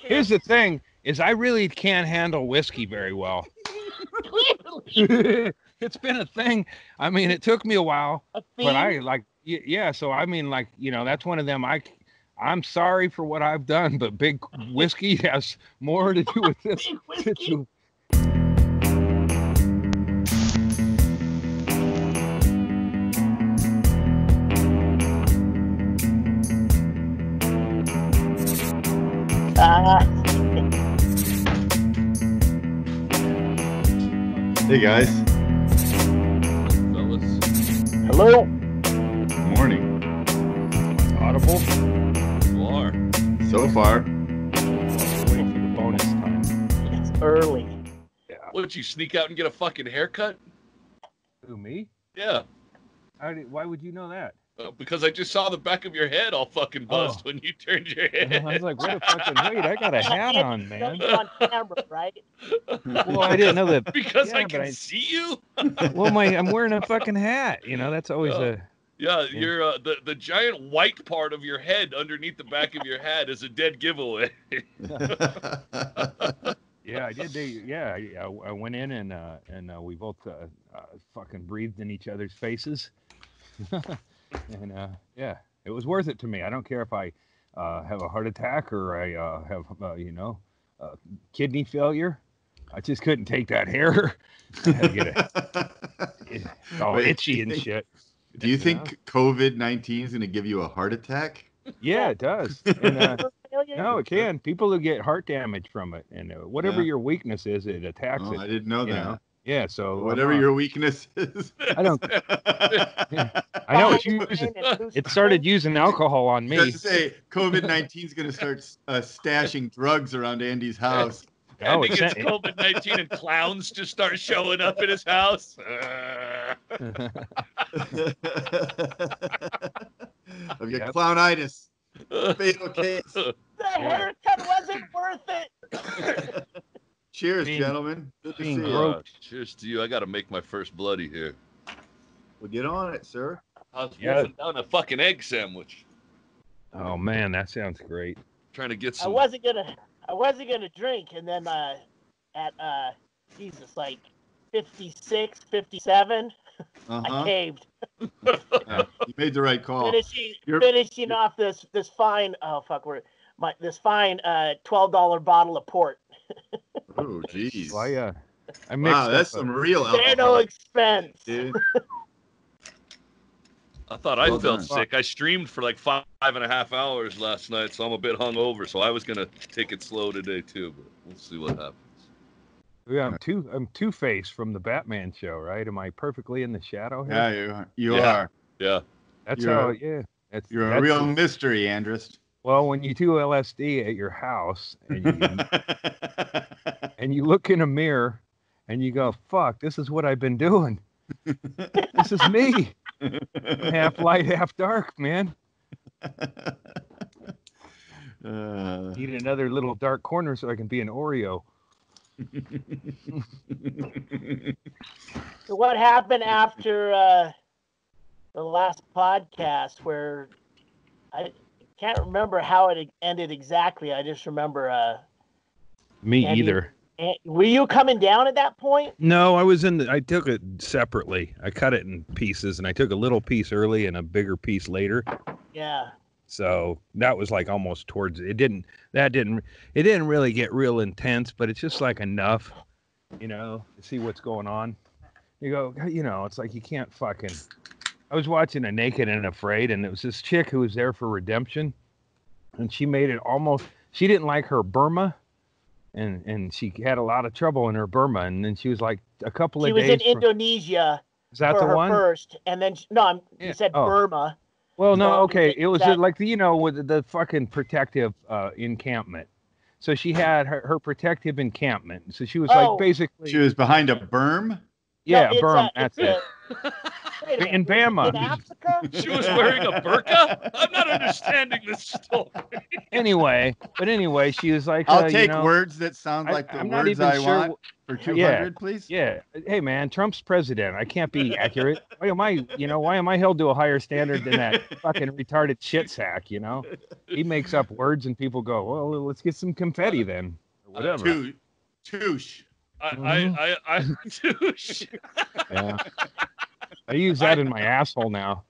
Here's the thing: is I really can't handle whiskey very well. It's been a thing. I mean, it took me a while, but I like, yeah. So I mean, like, that's one of them. I'm sorry for what I've done, but big whiskey has more to do with this situation. Hey guys. Fellas. Hello. Good morning. Audible? You are. So far. Wait for the bonus time. It's early. Yeah. What, did you sneak out and get a fucking haircut? Who, me? Yeah. Why would you know that? Because I just saw the back of your head all fucking buzzed when you turned your head. I was like, what a fucking wait, I got a hat on, man. You're on camera, right? Well, I didn't know that. Because yeah, I can see you? Well, I'm wearing a fucking hat. That's always Yeah, you're the giant white part of your head underneath the back of your hat is a dead giveaway. Yeah, I did. I went in and we both fucking breathed in each other's faces. And yeah, it was worth it to me. I don't care if I have a heart attack or I have kidney failure. I just couldn't take that hair. I had to get it's all itchy and shit. Do you think COVID-19 is going to give you a heart attack? Yeah, it does. And, no, it can. People who get heart damage from it, and whatever your weakness is, it attacks it. I didn't know that. Yeah, so whatever your weakness is. I don't. I know it started using alcohol on me. Just say COVID-19 is going to start stashing drugs around Andy's house. Andy gets COVID-19 and clowns just start showing up at his house. I've got clownitis. Fatal case. The haircut wasn't worth it. Cheers, gentlemen. Good to see you. Cheers to you. I got to make my first bloody here. Well, get on it, sir. I was wolfing down a fucking egg sandwich. Oh man, that sounds great. Trying to get some. I wasn't gonna drink, and then at Jesus, like 56, 57, I caved. Yeah, you made the right call. Finishing off this fine this fine $12 bottle of port. Oh, jeez. Well, I mixed that's some real alcohol. They're no expense. Dude. I thought I felt sick. I streamed for like 5.5 hours last night, so I'm a bit hungover. So I was gonna take it slow today too, but we'll see what happens. Yeah, I'm Two-Face from the Batman show, right? Am I perfectly in the shadow here? Yeah, you are. Yeah. That's you're You're a real mystery, Andrus. Well, when you do LSD at your house and you look in a mirror and you go, "Fuck, this is what I've been doing. This is me. Half light, half dark, man." Need another little dark corner so I can be an Oreo. So what happened after the last podcast where I can't remember how it ended exactly. I just remember Me either. Were you coming down at that point? No, I took it separately. I cut it in pieces and I took a little piece early and a bigger piece later. Yeah. So that was like almost towards it didn't really get real intense, but it's just like enough, to see what's going on. You go, it's like you can't fucking. I was watching a Naked and Afraid, and it was this chick who was there for redemption, and she made it almost. She didn't like her Burma, and she had a lot of trouble in her Burma, and then she was like a couple of days. She was in Indonesia. Is that for the her one? First, and then you said Burma. Well, no, okay. It was like with the fucking protective encampment. So she had her protective encampment. So she was like basically. She was behind a berm? Yeah, it's berm. a, That's it's it. a, wait a In minute, Bama. in Africa? She was wearing a burqa? I'm not understanding this story. Anyway, she was like, I'll you take know, words that sound like the I'm not words even I sure. want for 200, please. Yeah. Hey, man, Trump's president. I can't be accurate. Why am I held to a higher standard than that fucking retarded shit sack? You know, he makes up words and people go, well, let's get some confetti then, or whatever. Touche. Douche. Yeah. I use that in my asshole now.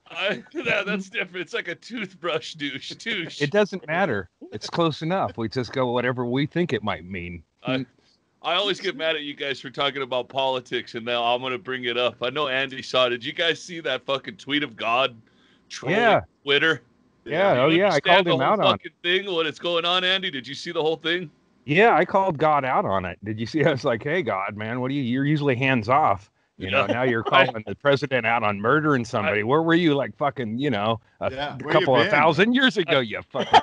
That's different. It's like a toothbrush douche. It doesn't matter. It's close enough. We just go whatever we think it might mean. I always get mad at you guys for talking about politics, and now I'm going to bring it up. I know Andy saw it. Did you guys see that fucking tweet of God trolling Twitter? Yeah. I called him out on fucking thing. What is going on, Andy? Did you see the whole thing? Yeah, I called God out on it. Did you see? I was like, hey, God, man, you're usually hands off. You know, now you're calling the president out on murdering somebody. Where were you like fucking, a couple of thousand years ago, you fucking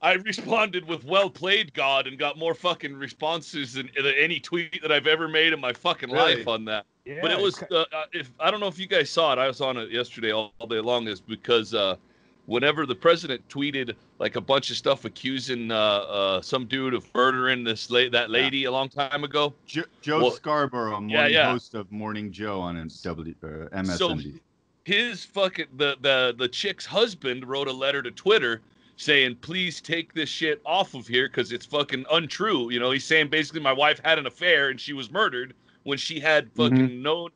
I responded with well played, God, and got more fucking responses than any tweet that I've ever made in my fucking life on that. Yeah, but it was, I don't know if you guys saw it. I was on it yesterday all day long, is because whenever the president tweeted like a bunch of stuff accusing some dude of murdering that lady a long time ago. Joe Scarborough, host of Morning Joe on MSNBC. So his fucking the chick's husband wrote a letter to Twitter saying, please take this shit off of here because it's fucking untrue. You know, he's saying basically my wife had an affair and she was murdered when she had fucking no,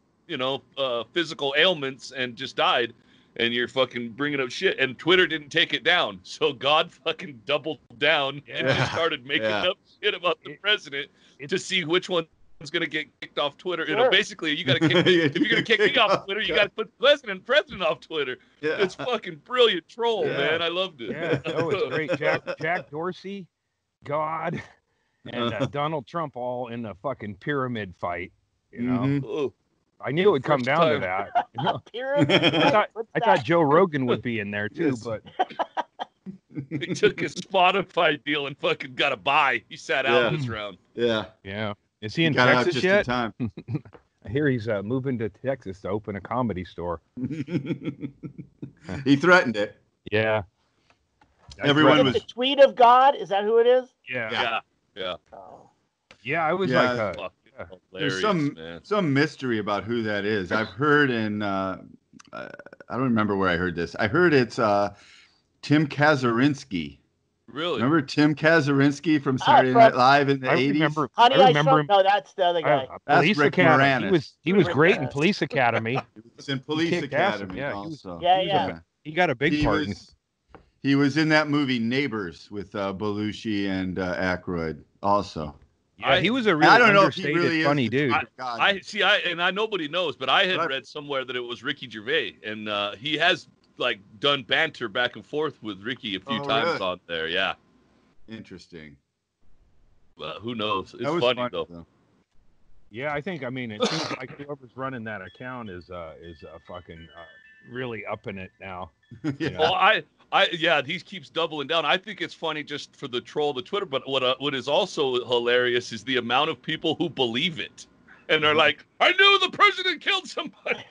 physical ailments and just died. And you're fucking bringing up shit. And Twitter didn't take it down. So God fucking doubled down and just started making up shit about the president to see which one's going to get kicked off Twitter. Sure. Basically, you got to kick if you're going to kick me off Twitter, you got to put the president off Twitter. Yeah. It's fucking brilliant troll, man. I loved it. Yeah, it's great. Jack Dorsey, God, and Donald Trump all in the fucking pyramid fight, you know? Mm-hmm. I knew it would come down to that. I thought Joe Rogan would be in there too, but he took his Spotify deal and fucking got a buy. He sat out this round. Yeah. Is he in Texas yet? I hear he's moving to Texas to open a comedy store. He threatened it. Yeah. Everyone was the tweet of God. Is that who it is? Yeah. Oh. Yeah, I was like. There's some mystery about who that is. I've heard I don't remember where I heard this. I heard it's Tim Kazurinsky. Really? Remember Tim Kazurinsky from Saturday Night Live in the 80s? I remember him. No, that's the other guy. Police Rick Academy. Moranis. He was great in Police Academy. He was in Police Academy also. He got a big part. He was in that movie Neighbors with Belushi and Aykroyd also. Yeah, he was a really understated, funny dude. Nobody knows, but I had read somewhere that it was Ricky Gervais, and he has like done banter back and forth with Ricky a few times on there. Yeah, interesting. Who knows? It's funny though. Yeah, it seems like whoever's running that account is fucking really upping it now. Well, he keeps doubling down. I think it's funny just for the troll, the Twitter. But what is also hilarious is the amount of people who believe it, and they're like, "I knew the president killed somebody."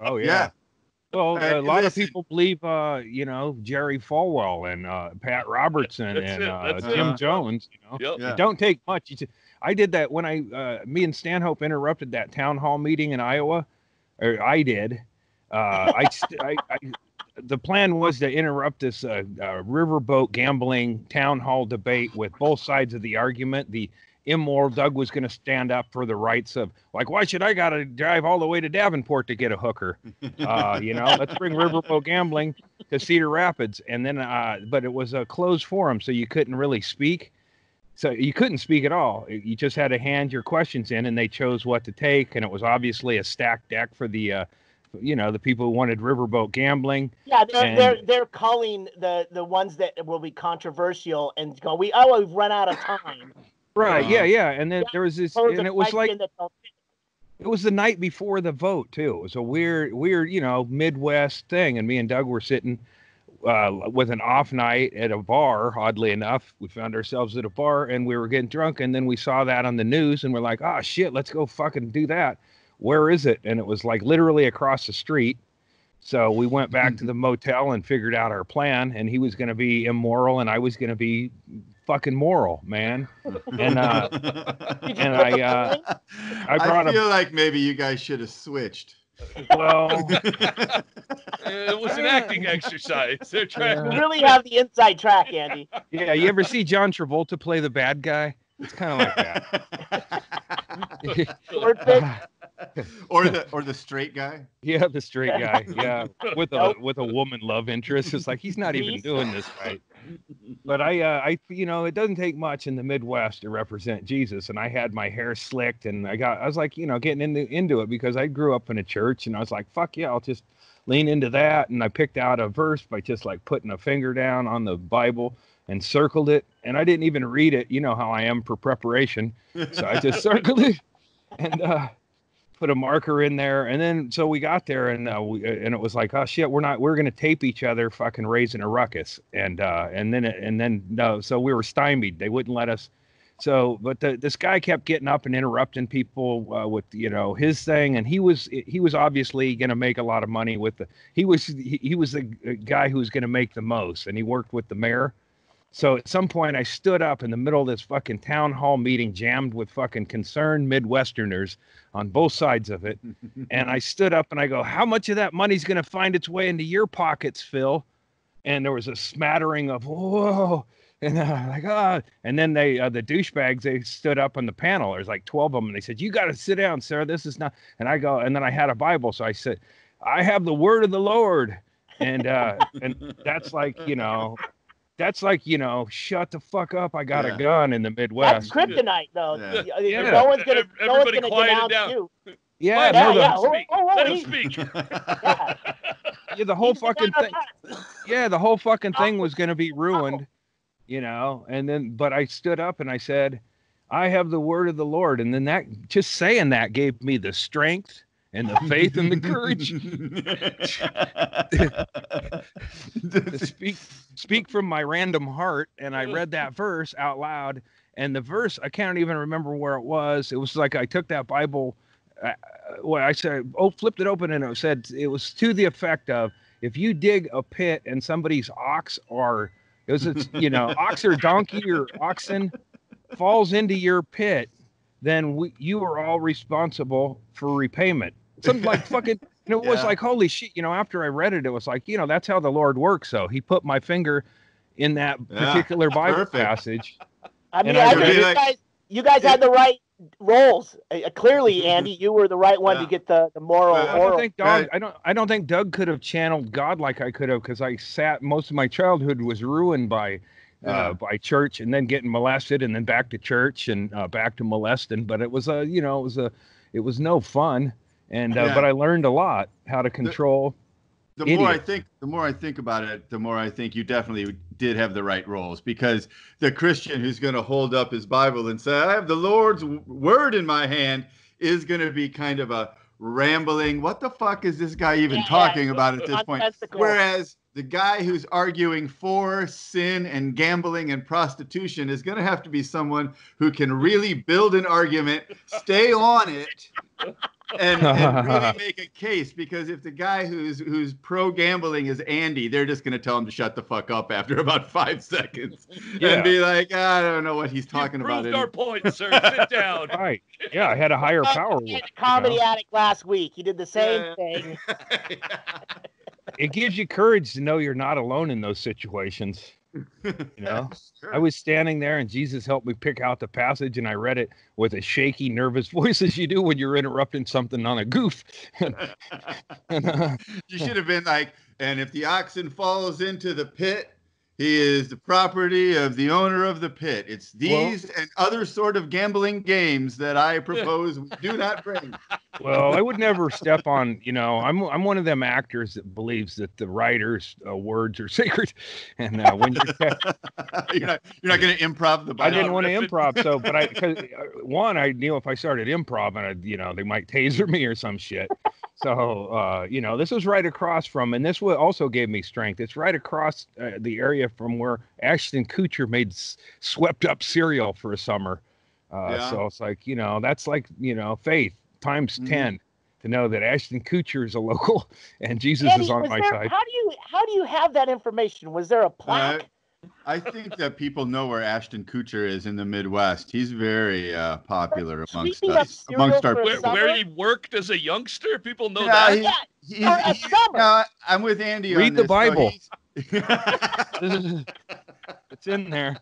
Oh yeah. Well, a lot of people believe, Jerry Falwell and Pat Robertson and Jim Jones. It don't take much. I did that when me and Stanhope interrupted that town hall meeting in Iowa. Or I did. The plan was to interrupt this riverboat gambling town hall debate with both sides of the argument. The immoral Doug was going to stand up for the rights of, like, why should I got to drive all the way to Davenport to get a hooker? Let's bring riverboat gambling to Cedar Rapids. And then, but it was a closed forum, so you couldn't really speak. So you couldn't speak at all. You just had to hand your questions in, and they chose what to take. And it was obviously a stacked deck for the, the people who wanted riverboat gambling. Yeah, they're calling the ones that will be controversial and go, we've run out of time. Right. Yeah. And then there was this, and it was like, it was the night before the vote too. It was a weird, Midwest thing. And me and Doug were sitting with an off night at a bar. Oddly enough, we found ourselves at a bar and we were getting drunk, and then we saw that on the news and we're like, oh shit, let's go fucking do that. Where is it? And it was like literally across the street. So we went back to the motel and figured out our plan, and he was going to be immoral and I was going to be fucking moral, man. And I feel like maybe you guys should have switched. Well, it was an acting exercise. They're trying. You really have the inside track, Andy. Yeah, you ever see John Travolta play the bad guy? It's kind of like that. or the straight guy. Yeah, the straight guy. Yeah, with a woman love interest. It's like he's not even doing this right. But I it doesn't take much in the Midwest to represent Jesus. And I had my hair slicked, and I was like, getting into it because I grew up in a church, and I was like, fuck yeah, I'll just lean into that. And I picked out a verse by just like putting a finger down on the Bible and circled it, and I didn't even read it. You know how I am for preparation, so I just circled it and put a marker in there. And then so we got there, and it was like, oh shit, we're gonna tape each other fucking raising a ruckus, and then so we were stymied. They wouldn't let us. So, but this guy kept getting up and interrupting people with his thing, and he was obviously going to make a lot of money with he was the guy who was going to make the most, and he worked with the mayor. So at some point I stood up in the middle of this fucking town hall meeting jammed with fucking concerned Midwesterners on both sides of it. And I stood up and I go, how much of that money's going to find its way into your pockets, Phil? And there was a smattering of, whoa. And like, oh, and then they, the douchebags, they stood up on the panel. There's like 12 of them. And they said, you got to sit down, sir. This is not. And I go, and then I had a Bible. So I said, I have the word of the Lord. And that's like, shut the fuck up. I got a gun in the Midwest. That's kryptonite, though. Yeah. No one's gonna quiet denounce you. Yeah, Let him speak. Yeah, the whole fucking thing. Yeah, the whole fucking thing was gonna be ruined, And then, but I stood up and I said, I have the word of the Lord, and then just saying that gave me the strength and the faith and the courage to speak from my random heart. And I read that verse out loud, and the verse, I can't even remember where it was. It was like I took that Bible, I said, flipped it open, and it was to the effect of, if you dig a pit and somebody's ox or ox or donkey or oxen falls into your pit, then you are all responsible for repayment. Something like fucking, and it was like, holy shit, after I read it, it was like, that's how the Lord works. So he put my finger in that particular Bible passage. I mean, you guys had the right roles. Clearly, Andy, you were the right one to get the moral. I don't think Doug could have channeled God like I could have, because most of my childhood was ruined by church, and then getting molested, and then back to church, and back to molesting. But it was it was no fun, and but I learned a lot how to control. The more I think about it, the more I think you definitely did have the right roles, because the Christian who's going to hold up his Bible and say, I have the Lord's word in my hand, is going to be kind of a rambling, what the fuck is this guy even talking about at this point? Whereas the guy who's arguing for sin and gambling and prostitution is going to have to be someone who can really build an argument, stay on it, and really make a case. Because if the guy who's pro gambling is Andy, they're just going to tell him to shut the fuck up after about 5 seconds and be like, I don't know what he's talking about. Proved our point, sir. Sit down. Right. Yeah, I had a higher power. He had a comedy addict last week. He did the same thing. It gives you courage to know you're not alone in those situations. Sure. I was standing there, and Jesus helped me pick out the passage, and I read it with a shaky, nervous voice, as you do when you're interrupting something on a goof. You should have been like, and if the oxen falls into the pit, he is the property of the owner of the pit. It's these and other sort of gambling games that I propose we do not bring. Well, I would never step on, I'm one of them actors that believes that the writer's words are sacred. And when you're not going to improv the Bible. I didn't want to improv. So, but I knew if I started improv, and they might taser me or some shit. So, this was right across from, and this also gave me strength. It's right across the area from where Ashton Kutcher made swept up cereal for a summer. So it's like, that's like, faith times 10 to know that Ashton Kutcher is a local and Jesus Andy, is on my side. How do you have that information? Was there a plaque? I think that people know where Ashton Kutcher is in the Midwest. He's very popular amongst us. Where he worked as a youngster? People know that? I'm with Andy Read on the this. Bible. So It's in there.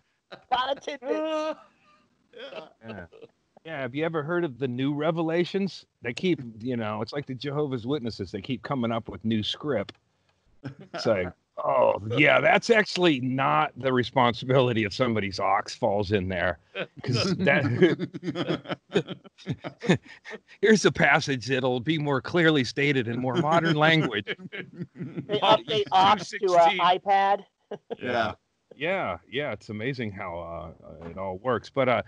Yeah, have you ever heard of the new revelations? They keep, it's like the Jehovah's Witnesses. They keep coming up with new script. It's like, oh, yeah, that's actually not the responsibility if somebody's ox falls in there. Because here's a passage that'll be more clearly stated in more modern language. They update ox to an iPad. Yeah, it's amazing how it all works. But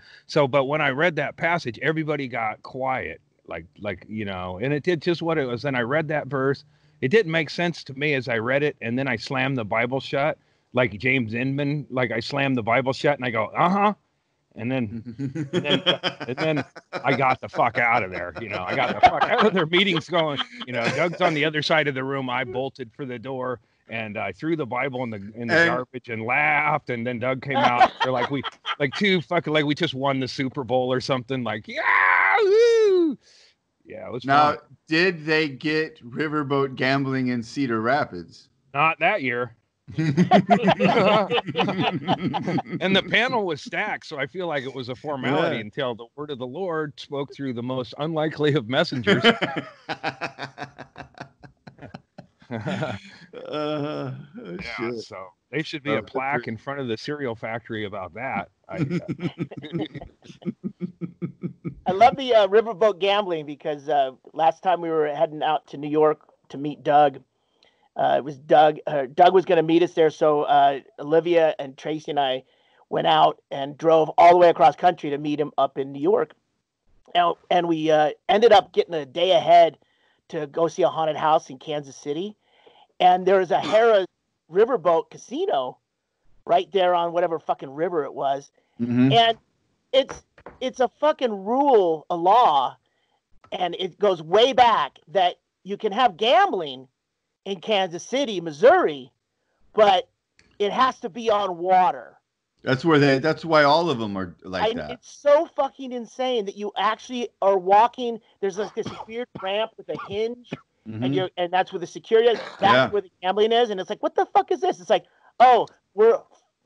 but when I read that passage, everybody got quiet, like and it did just what it was. And I read that verse. It didn't make sense to me as I read it, and then I slammed the Bible shut, like James Inman. Like I slammed the Bible shut, and I go, and then I got the fuck out of there. I got the fuck out of their meetings going. Doug's on the other side of the room. I bolted for the door. And I threw the Bible in the garbage and laughed. And then Doug came out. They're like, we just won the Super Bowl or something. Like, yeah, woo! Yeah, it was now, fun. Did they get Riverboat gambling in Cedar Rapids? Not that year. And the panel was stacked, so I feel like it was a formality until the word of the Lord spoke through the most unlikely of messengers. So they should be a plaque in front of the cereal factory about that. I love the Riverboat gambling because last time we were heading out to New York to meet Doug, it was Doug. Doug was going to meet us there, so Olivia and Tracy and I went out and drove all the way across country to meet him up in New York. And we ended up getting a day ahead to go see a haunted house in Kansas City. And there was a Harrah's Riverboat casino right there on whatever fucking river it was. Mm-hmm. And it's a fucking rule, a law, and it goes way back that you can have gambling in Kansas City, Missouri, but it has to be on water. That's why all of them are like that. It's so fucking insane that you actually are walking. There's like this weird ramp with a hinge. Mm-hmm. And that's where the security is. That's where the gambling is. And it's like, what the fuck is this? It's like, oh, we're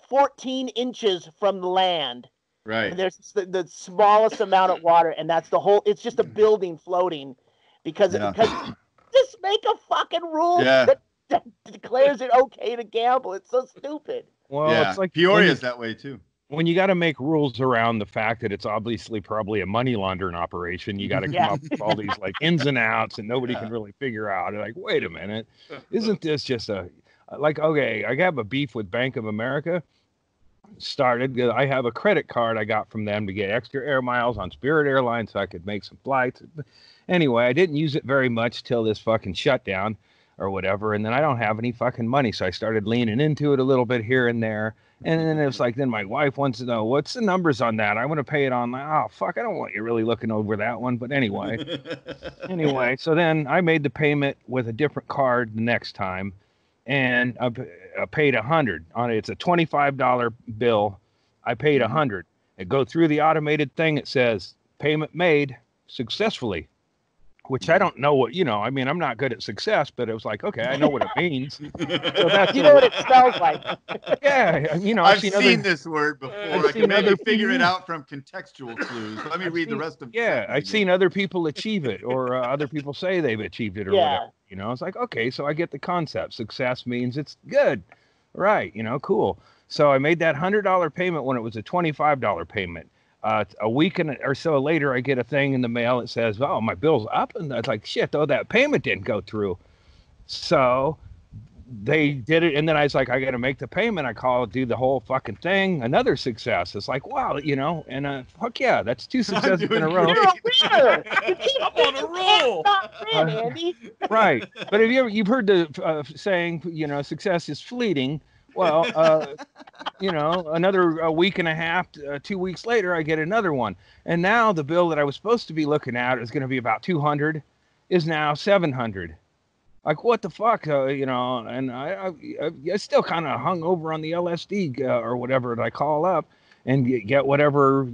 14 inches from the land. Right. And there's the smallest amount of water, and that's the whole. It's just a building floating because just make a fucking rule that declares it okay to gamble. It's so stupid. Well, it's like Peoria's that way too. When you got to make rules around the fact that it's obviously probably a money laundering operation, you got to come up with all these like ins and outs, and nobody can really figure out. Like, wait a minute, isn't this just okay? I have a beef with Bank of America. I have a credit card I got from them to get extra air miles on Spirit Airlines so I could make some flights. Anyway, I didn't use it very much till this fucking shutdown or whatever, and then I don't have any fucking money, so I started leaning into it a little bit here and there. And then it was like, then my wife wants to know, what's the numbers on that? I want to pay it online. Oh, fuck, I don't want you really looking over that one. But anyway, so then I made the payment with a different card the next time. And I paid $100 on it. It's a $25 bill. I paid $100. It go through the automated thing. It says payment made successfully. Which I don't know what, I mean, I'm not good at success, but it was like, okay, I know what it means. So you know what it smells like. Yeah. I've seen this word before. I can maybe figure it out from contextual clues. Let me read the rest of it. Yeah. I've seen other people achieve it or other people say they've achieved it or whatever. It's like, okay, so I get the concept. Success means it's good. Right. Cool. So I made that $100 payment when it was a $25 payment. A week or so later, I get a thing in the mail that says, oh, my bill's up. And I was like, shit, though, that payment didn't go through. So they did it, and then I was like, I got to make the payment. I call, do the whole fucking thing. Another success. It's like, wow, and fuck yeah, that's 2 successes in a row. You're a winner. You keep I'm on a roll. not win, Andy. Right. But have you've heard the saying, success is fleeting. Well, another week and a half, 2 weeks later, I get another one. And now the bill that I was supposed to be looking at is going to be about 200, is now 700. Like, what the fuck, and I still kind of hung over on the LSD or whatever that I call up and get whatever,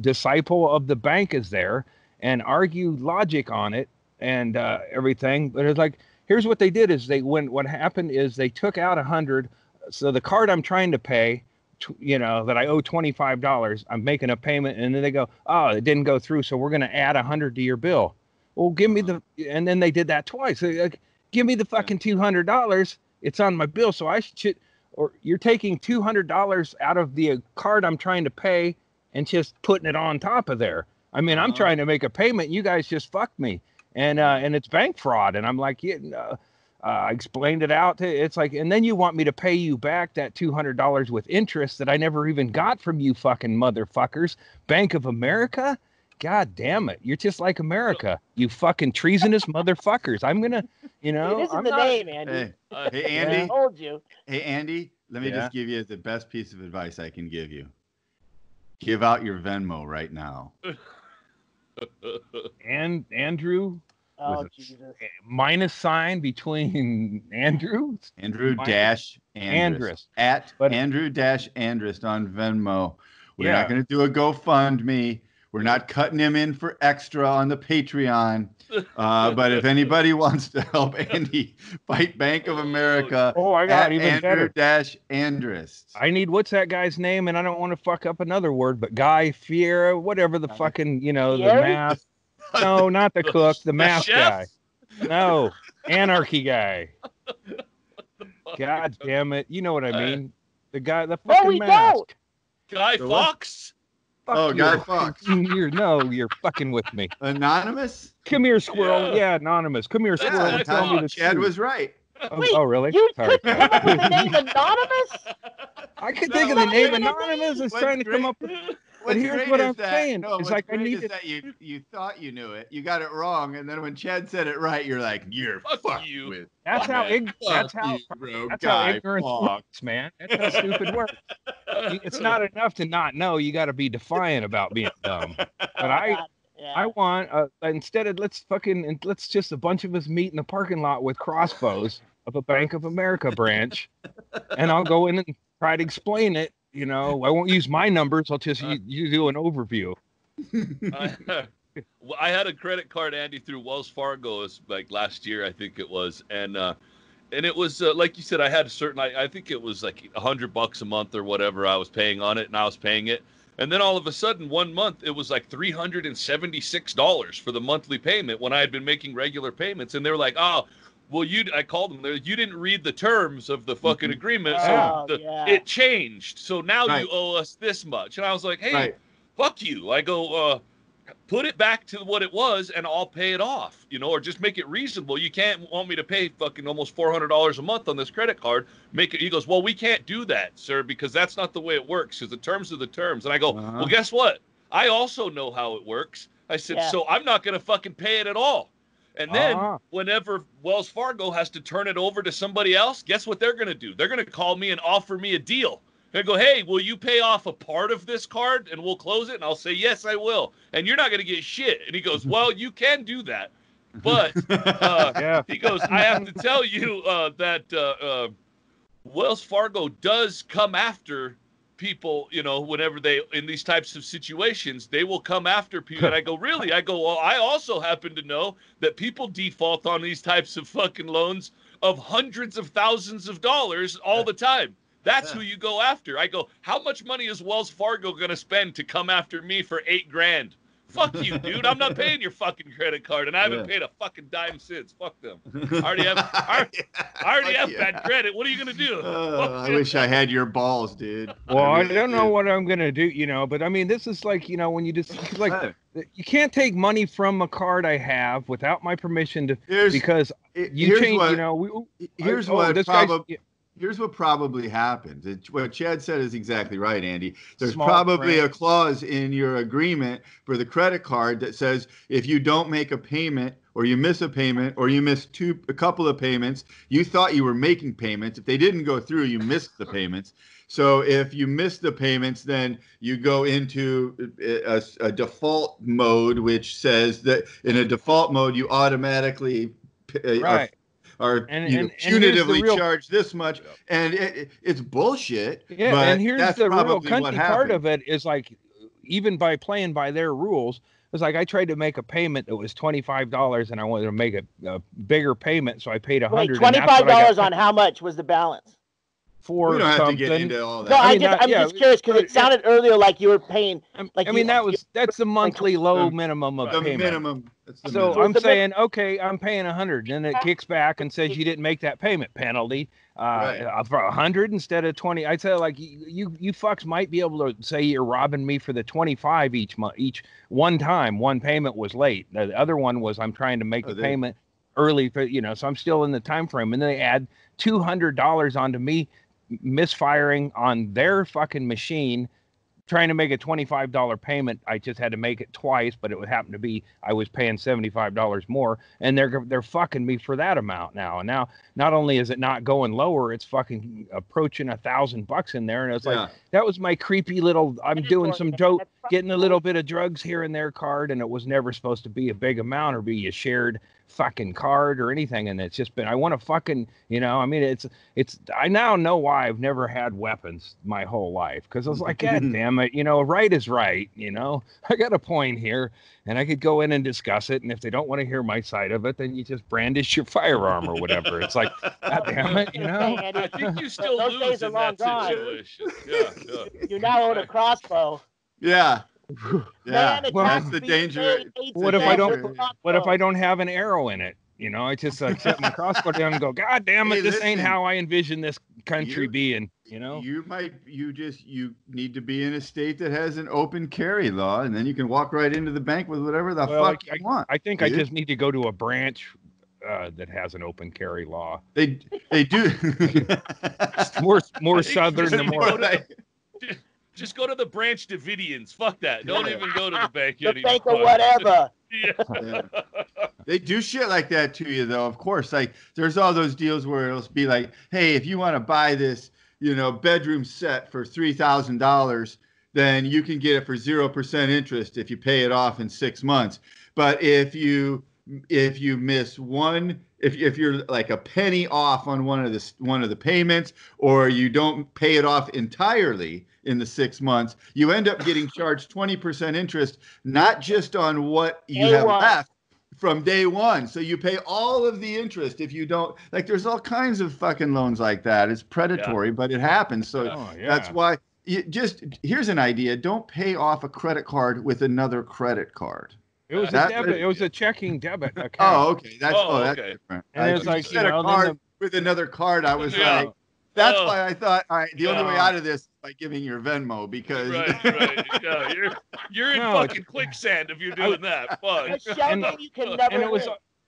disciple of the bank is there and argue logic on it and everything. But it's like, here's what they did is what happened is they took out 100. So the card I'm trying to pay, that I owe $25, I'm making a payment, and then they go, oh, it didn't go through, so we're going to add 100 to your bill. Well, give me and then they did that twice. Like, give me the fucking $200. It's on my bill, so I should, or you're taking $200 out of the card I'm trying to pay and just putting it on top of there. I mean, I'm trying to make a payment. You guys just fucked me, and it's bank fraud. And I'm like, I explained it out. It's like, and then you want me to pay you back that $200 with interest that I never even got from you fucking motherfuckers. Bank of America? God damn it. You're just like America. You fucking treasonous motherfuckers. I'm going to, It isn't the name, Andy. Hey, Andy. I told you. Hey, Andy, let me just give you the best piece of advice I can give you. Give out your Venmo right now. And Andrew... Oh, Jesus. Minus sign between Andrew dash Andrus at Andrew dash Andrus on Venmo. We're not going to do a GoFundMe. We're not cutting him in for extra on the Patreon. But if anybody wants to help Andy fight Bank of America, I got even Andrew better. dash Andrus. I need, what's that guy's name? And I don't want to fuck up another word, but Guy Fieri, whatever the fucking, the math. No, not the cook, the mask guy. No, anarchy guy. God damn it. You know what I mean. The guy, the fucking mask. Don't. Guy Fawkes? Guy Fawkes. You're fucking with me. Anonymous? Come here, squirrel. Yeah, anonymous. Come here, squirrel. Tell me the Chad truth. was right. Oh, really? You Sorry. couldn't come up with the name Anonymous? I could think of the name Anonymous. It's trying to come up with... But here's what I'm saying. It's like, I need that you thought you knew it. You got it wrong. And then when Chad said it right, you're like, you're fucked you. with. That's how ignorant works, man. That's how stupid works. It's not enough to not know. You got to be defiant about being dumb. But I want, instead of let's just a bunch of us meet in the parking lot with crossbows of a Bank of America branch. And I'll go in and try to explain it. I won't use my numbers. I'll just you do an overview. I had a credit card, Andy, through Wells Fargo, like last year, I think it was, and it was like you said, I had a certain, I think it was like $100 a month or whatever I was paying on it, and I was paying it, and then all of a sudden, 1 month, it was like $376 for the monthly payment when I had been making regular payments, and they were like, oh. Well, I called them. You didn't read the terms of the fucking agreement, so it changed. So now you owe us this much. And I was like, hey, fuck you. I go, put it back to what it was, and I'll pay it off, or just make it reasonable. You can't want me to pay fucking almost $400 a month on this credit card. He goes, well, we can't do that, sir, because that's not the way it works, because the terms are the terms. And I go, well, guess what? I also know how it works. I said, so I'm not going to fucking pay it at all. And then whenever Wells Fargo has to turn it over to somebody else, guess what they're going to do? They're going to call me and offer me a deal. They go, hey, will you pay off a part of this card and we'll close it? And I'll say, yes, I will. And you're not going to get shit. And he goes, well, you can do that. But he goes, I have to tell you that Wells Fargo does come after people, whenever they, in these types of situations, they will come after people. And I go, really? I go, well, I also happen to know that people default on these types of fucking loans of hundreds of thousands of dollars all the time. That's who you go after. I go, how much money is Wells Fargo going to spend to come after me for $8,000 Fuck you, dude. I'm not paying your fucking credit card, and I haven't paid a fucking dime since. Fuck them. I already have bad credit. What are you gonna do? I wish I had your balls, dude. Well, I don't know what I'm gonna do, but I mean, this is like, when you just like, you can't take money from a card I have without my permission to, because you change, Here's what probably happened. What Chad said is exactly right, Andy. There's probably a clause in your agreement for the credit card that says if you don't make a payment, or you miss a payment, or you miss a couple of payments, you thought you were making payments. If they didn't go through, you missed the payments. So if you miss the payments, then you go into a default mode, which says that in a default mode, you automatically punitively charged this much, and it's bullshit. Yeah, but and here's the real cunty part of it is like, even by playing by their rules, it's like I tried to make a payment that was $25, and I wanted to make a bigger payment, so I paid $100. $25 on how much was the balance? We don't have to get into all that. No, I'm just curious because it sounded earlier like you were paying. That's the monthly low minimum of payment. Minimum. So I'm saying, okay, I'm paying $100, and it kicks back and says you didn't make that payment penalty for $100 instead of $20. I'd say like you fucks might be able to say you're robbing me for the $25 each month. Each one time, one payment was late. The other one was I'm trying to make the payment early, so I'm still in the time frame, and then they add $200 onto me misfiring on their fucking machine, trying to make a $25 payment. I just had to make it twice, but it would happen to be I was paying $75 more, and they're fucking me for that amount now. And now not only is it not going lower, it's fucking approaching $1,000 in there, and it's like that was my creepy little I'm doing some dope, getting a little bit of drugs here and there card, and it was never supposed to be a big amount or be a shared fucking card or anything, and it's just been I want to fucking it's I now know why I've never had weapons my whole life, because I was like, God damn it, right is right, I got a point here, and I could go in and discuss it, and if they don't want to hear my side of it, then you just brandish your firearm or whatever. It's like, God damn it, I think you still lose in that situation. You now own a crossbow. Yeah. That's the danger. What if I don't have an arrow in it? I just set my crossbow down and go, God damn it, this ain't how I envision this country being. You need to be in a state that has an open carry law, and then you can walk right into the bank with whatever the fuck you want. I think I just need to go to a branch that has an open carry law. They do. more southern than more. Just go to the branch Davidians. Fuck that. Don't even go to the bank anymore. The bank or whatever. They do shit like that to you, though. Of course, like there's all those deals where it'll be like, hey, if you want to buy this, bedroom set for $3,000, then you can get it for 0% interest if you pay it off in 6 months. But if you miss one, if you're like a penny off on one of the payments, or you don't pay it off entirely in the 6 months, you end up getting charged 20% interest, not just on what you have left from day one. So you pay all of the interest if you don't, like, there's all kinds of fucking loans like that. It's predatory, but it happens. So that's why here's an idea. Don't pay off a credit card with another credit card. It was a debit. It was a checking debit account. Oh, okay. That's okay. different. And it was like, a card with another card. I was like, that's why I thought, all right, the only way out of this is by giving your Venmo, because right. Yeah, you're in fucking quicksand if you're doing that. Fuck.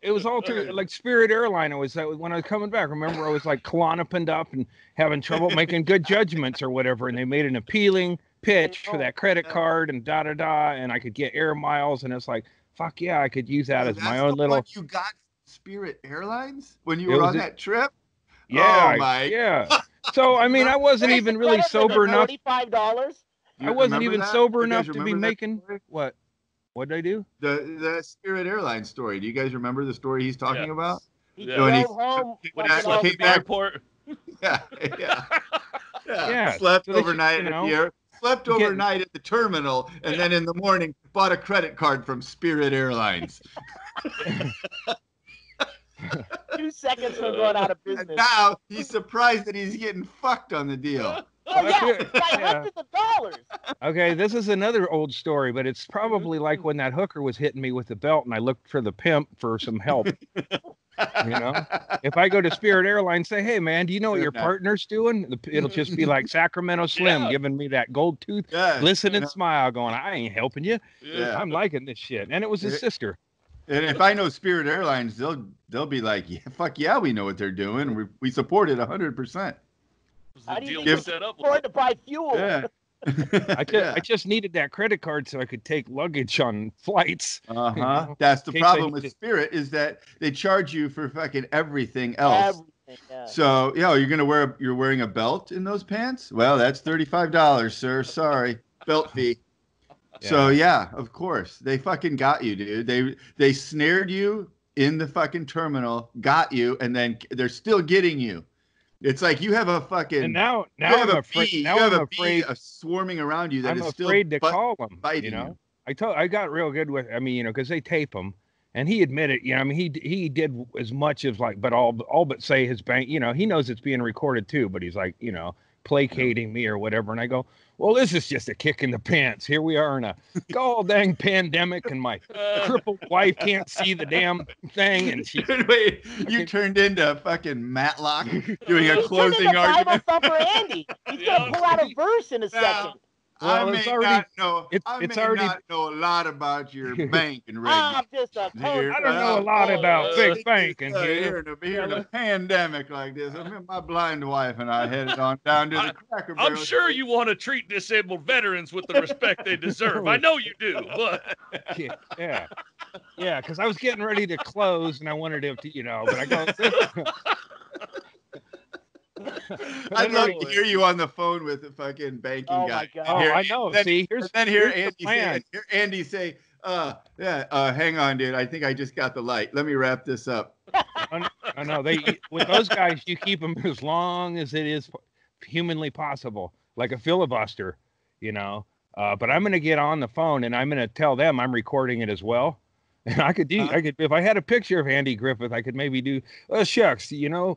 It was all through like Spirit Airline. It was when I was coming back. Remember, I was like clonoping up and having trouble making good judgments or whatever, and they made an appealing pitch for that credit card and and I could get air miles, and it's like, fuck yeah, I could use that as my own little. You got Spirit Airlines when you were on that trip? Yeah, oh my. Yeah. So I mean, I wasn't even really sober enough. $45. I wasn't even sober enough to be making what? What did I do? The Spirit Airlines story. Do you guys remember the story he's talking about? He drove home. When he came back, airport. Yeah. Slept overnight at the air. Slept overnight at the terminal, and then in the morning bought a credit card from Spirit Airlines. 2 seconds from going out of business. And now he's surprised that he's getting fucked on the deal. Oh yeah, Okay, by yeah. hundreds of dollars. Okay, this is another old story, but it's probably like when that hooker was hitting me with the belt and I looked for the pimp for some help. You know, if I go to Spirit Airlines, say, "Hey, man, do you know what your partner's doing?" It'll just be like Sacramento Slim giving me that gold tooth, glistening smile, going, "I ain't helping you. Yeah. I'm liking this shit." And it was his sister. And if I know Spirit Airlines, they'll be like, "Yeah, fuck yeah, we know what they're doing. We support it 100%." How do you afford to buy fuel? Yeah. I just needed that credit card so I could take luggage on flights. Uh-huh. You know, That's the problem with Spirit, is that they charge you for fucking everything else. So, you're wearing a belt in those pants? Well, that's $35, sir. Sorry. Belt fee. Yeah. So, yeah, of course. They fucking got you, dude. They snared you in the fucking terminal, got you, and then they're still getting you. It's like you have a fucking. And now I'm afraid. Now I'm afraid of swarming around you. That I'm is still afraid to call them. You know, I got real good with. I mean, you know, because they tape him, and he admitted. You know, I mean, he did as much as like, but all but say his bank. You know, he knows it's being recorded too, but he's like, you know, placating me or whatever. And I go, well, this is just a kick in the pants. Here we are in a dang pandemic, and my crippled wife can't see the damn thing. And she wait, you turned into fucking Matlock doing a closing argument. Bible thumper Andy. He's gonna pull out a verse in a second. Well, I may not know a lot about your banking regulation. I'm just a coach. I don't know a lot about big banking here in a pandemic like this. I mean, my blind wife and I headed on down to the Cracker Barrel. I'm sure you want to treat disabled veterans with the respect they deserve. I know you do. But yeah, because I was getting ready to close and I wanted to, you know, but I go. I'd love to hear you on the phone with the fucking banking guy. Oh, I know. See, here's Andy say, hang on, dude. I think I just got the light. Let me wrap this up. I know with those guys, you keep them as long as it is humanly possible, like a filibuster, you know. But I'm going to get on the phone and I'm going to tell them I'm recording it as well. And I could if I had a picture of Andy Griffith, I could maybe do, shucks, you know,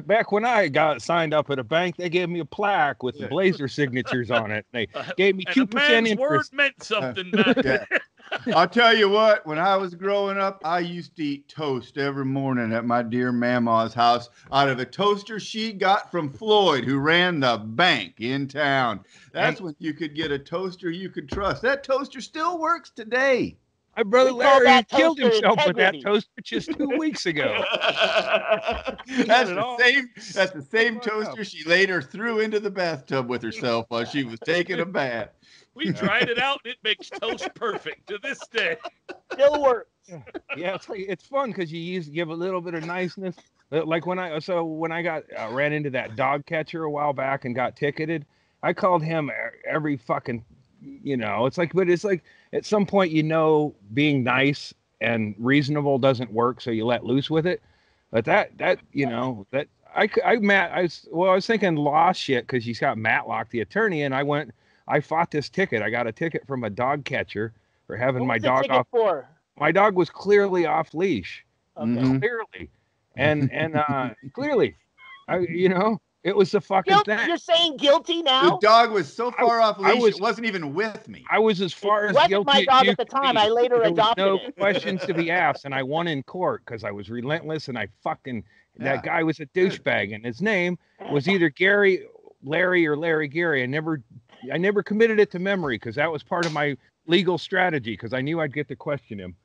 back when I got signed up at a bank, they gave me a plaque with the Blazer signatures on it. They gave me 2% interest. Word meant something back then. I'll tell you what, when I was growing up, I used to eat toast every morning at my dear Mama's house out of a toaster she got from Floyd, who ran the bank in town. That's when you could get a toaster you could trust. That toaster still works today. My brother Larry killed himself with that toaster just 2 weeks ago. That's the same toaster she later threw into the bathtub with herself while she was taking a bath. We tried it out, and it makes toast perfect to this day. Still works. Yeah, it's fun because you give a little bit of niceness. Like when I got ran into that dog catcher a while back and got ticketed, I called him every fucking. You know, it's like at some point, you know, being nice and reasonable doesn't work, so you let loose with it. But I was thinking law shit because he's got Matlock, the attorney, and I fought this ticket. I got a ticket from a dog catcher for having my dog off. For? My dog was clearly off leash, clearly, and clearly, it was the fucking thing. You're saying guilty now? The dog was so far off leash, it wasn't even with me. I was as far as guilty. My dog at the time. I later adopted it. No questions to be asked, and I won in court because I was relentless, and that guy was a douchebag, and his name was either Larry, or Larry Gary. I never committed it to memory because that was part of my legal strategy because I knew I'd get to question him.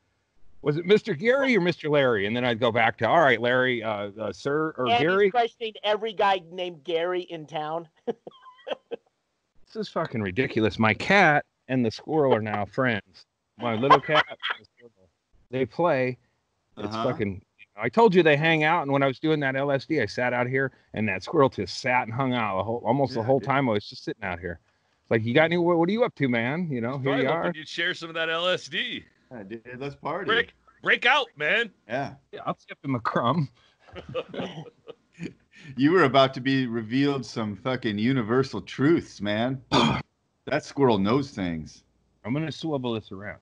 Was it Mr. Gary or Mr. Larry? And then I'd go back to, all right, Larry, sir, or Gary. He's questioning every guy named Gary in town. This is fucking ridiculous. My cat and the squirrel are now friends. My little cat, they play. It's fucking. I told you they hang out, and when I was doing that LSD, I sat out here, and that squirrel just sat and hung out the whole time I was just sitting out here. It's like, you got any? What are you up to, man? You know, here you are. You'd share some of that LSD. I did. Let's party. Break out, man. Yeah. I'll skip him a crumb. You were about to be revealed some fucking universal truths, man. That squirrel knows things. I'm going to swivel this around.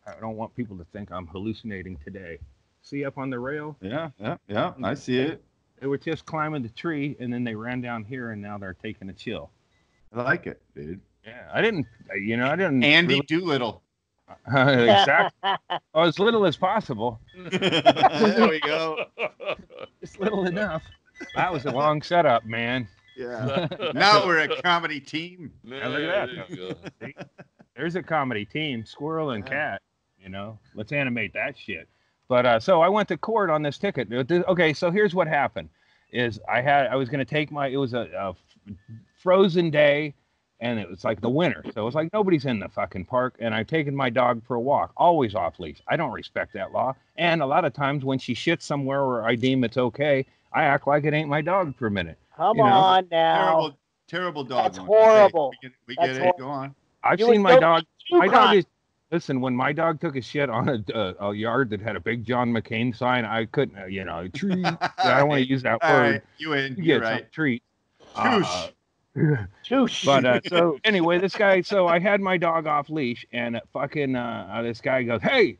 I don't want people to think I'm hallucinating today. See up on the rail? Yeah. I see it. They were just climbing the tree, and then they ran down here, and now they're taking a chill. I like it, dude. Yeah, I didn't Andy really, Doolittle. exactly. Oh, as little as possible. There we go. Just little enough. That was a long setup, man. Yeah. Now we're a comedy team. Yeah, look at that. See? There's a comedy team, Squirrel and Cat. Let's animate that shit. But so I went to court on this ticket. Okay, so here's what happened: is I was going to take it was a frozen day, and it was like the winter, so it was like nobody's in the fucking park, and I've taken my dog for a walk, always off leash. I don't respect that law, and a lot of times when she shits somewhere where I deem it's okay, I act like it ain't my dog for a minute. Come on now. Terrible dog. That's horrible. We get it. Go on. I've seen my dog. My dog is. Listen, when my dog took a shit on a yard that had a big John McCain sign, I couldn't, treat. I don't want to use that word. Right. You get right. some treat. Touche. But so anyway, this guy. So I had my dog off leash, and fucking this guy goes, hey,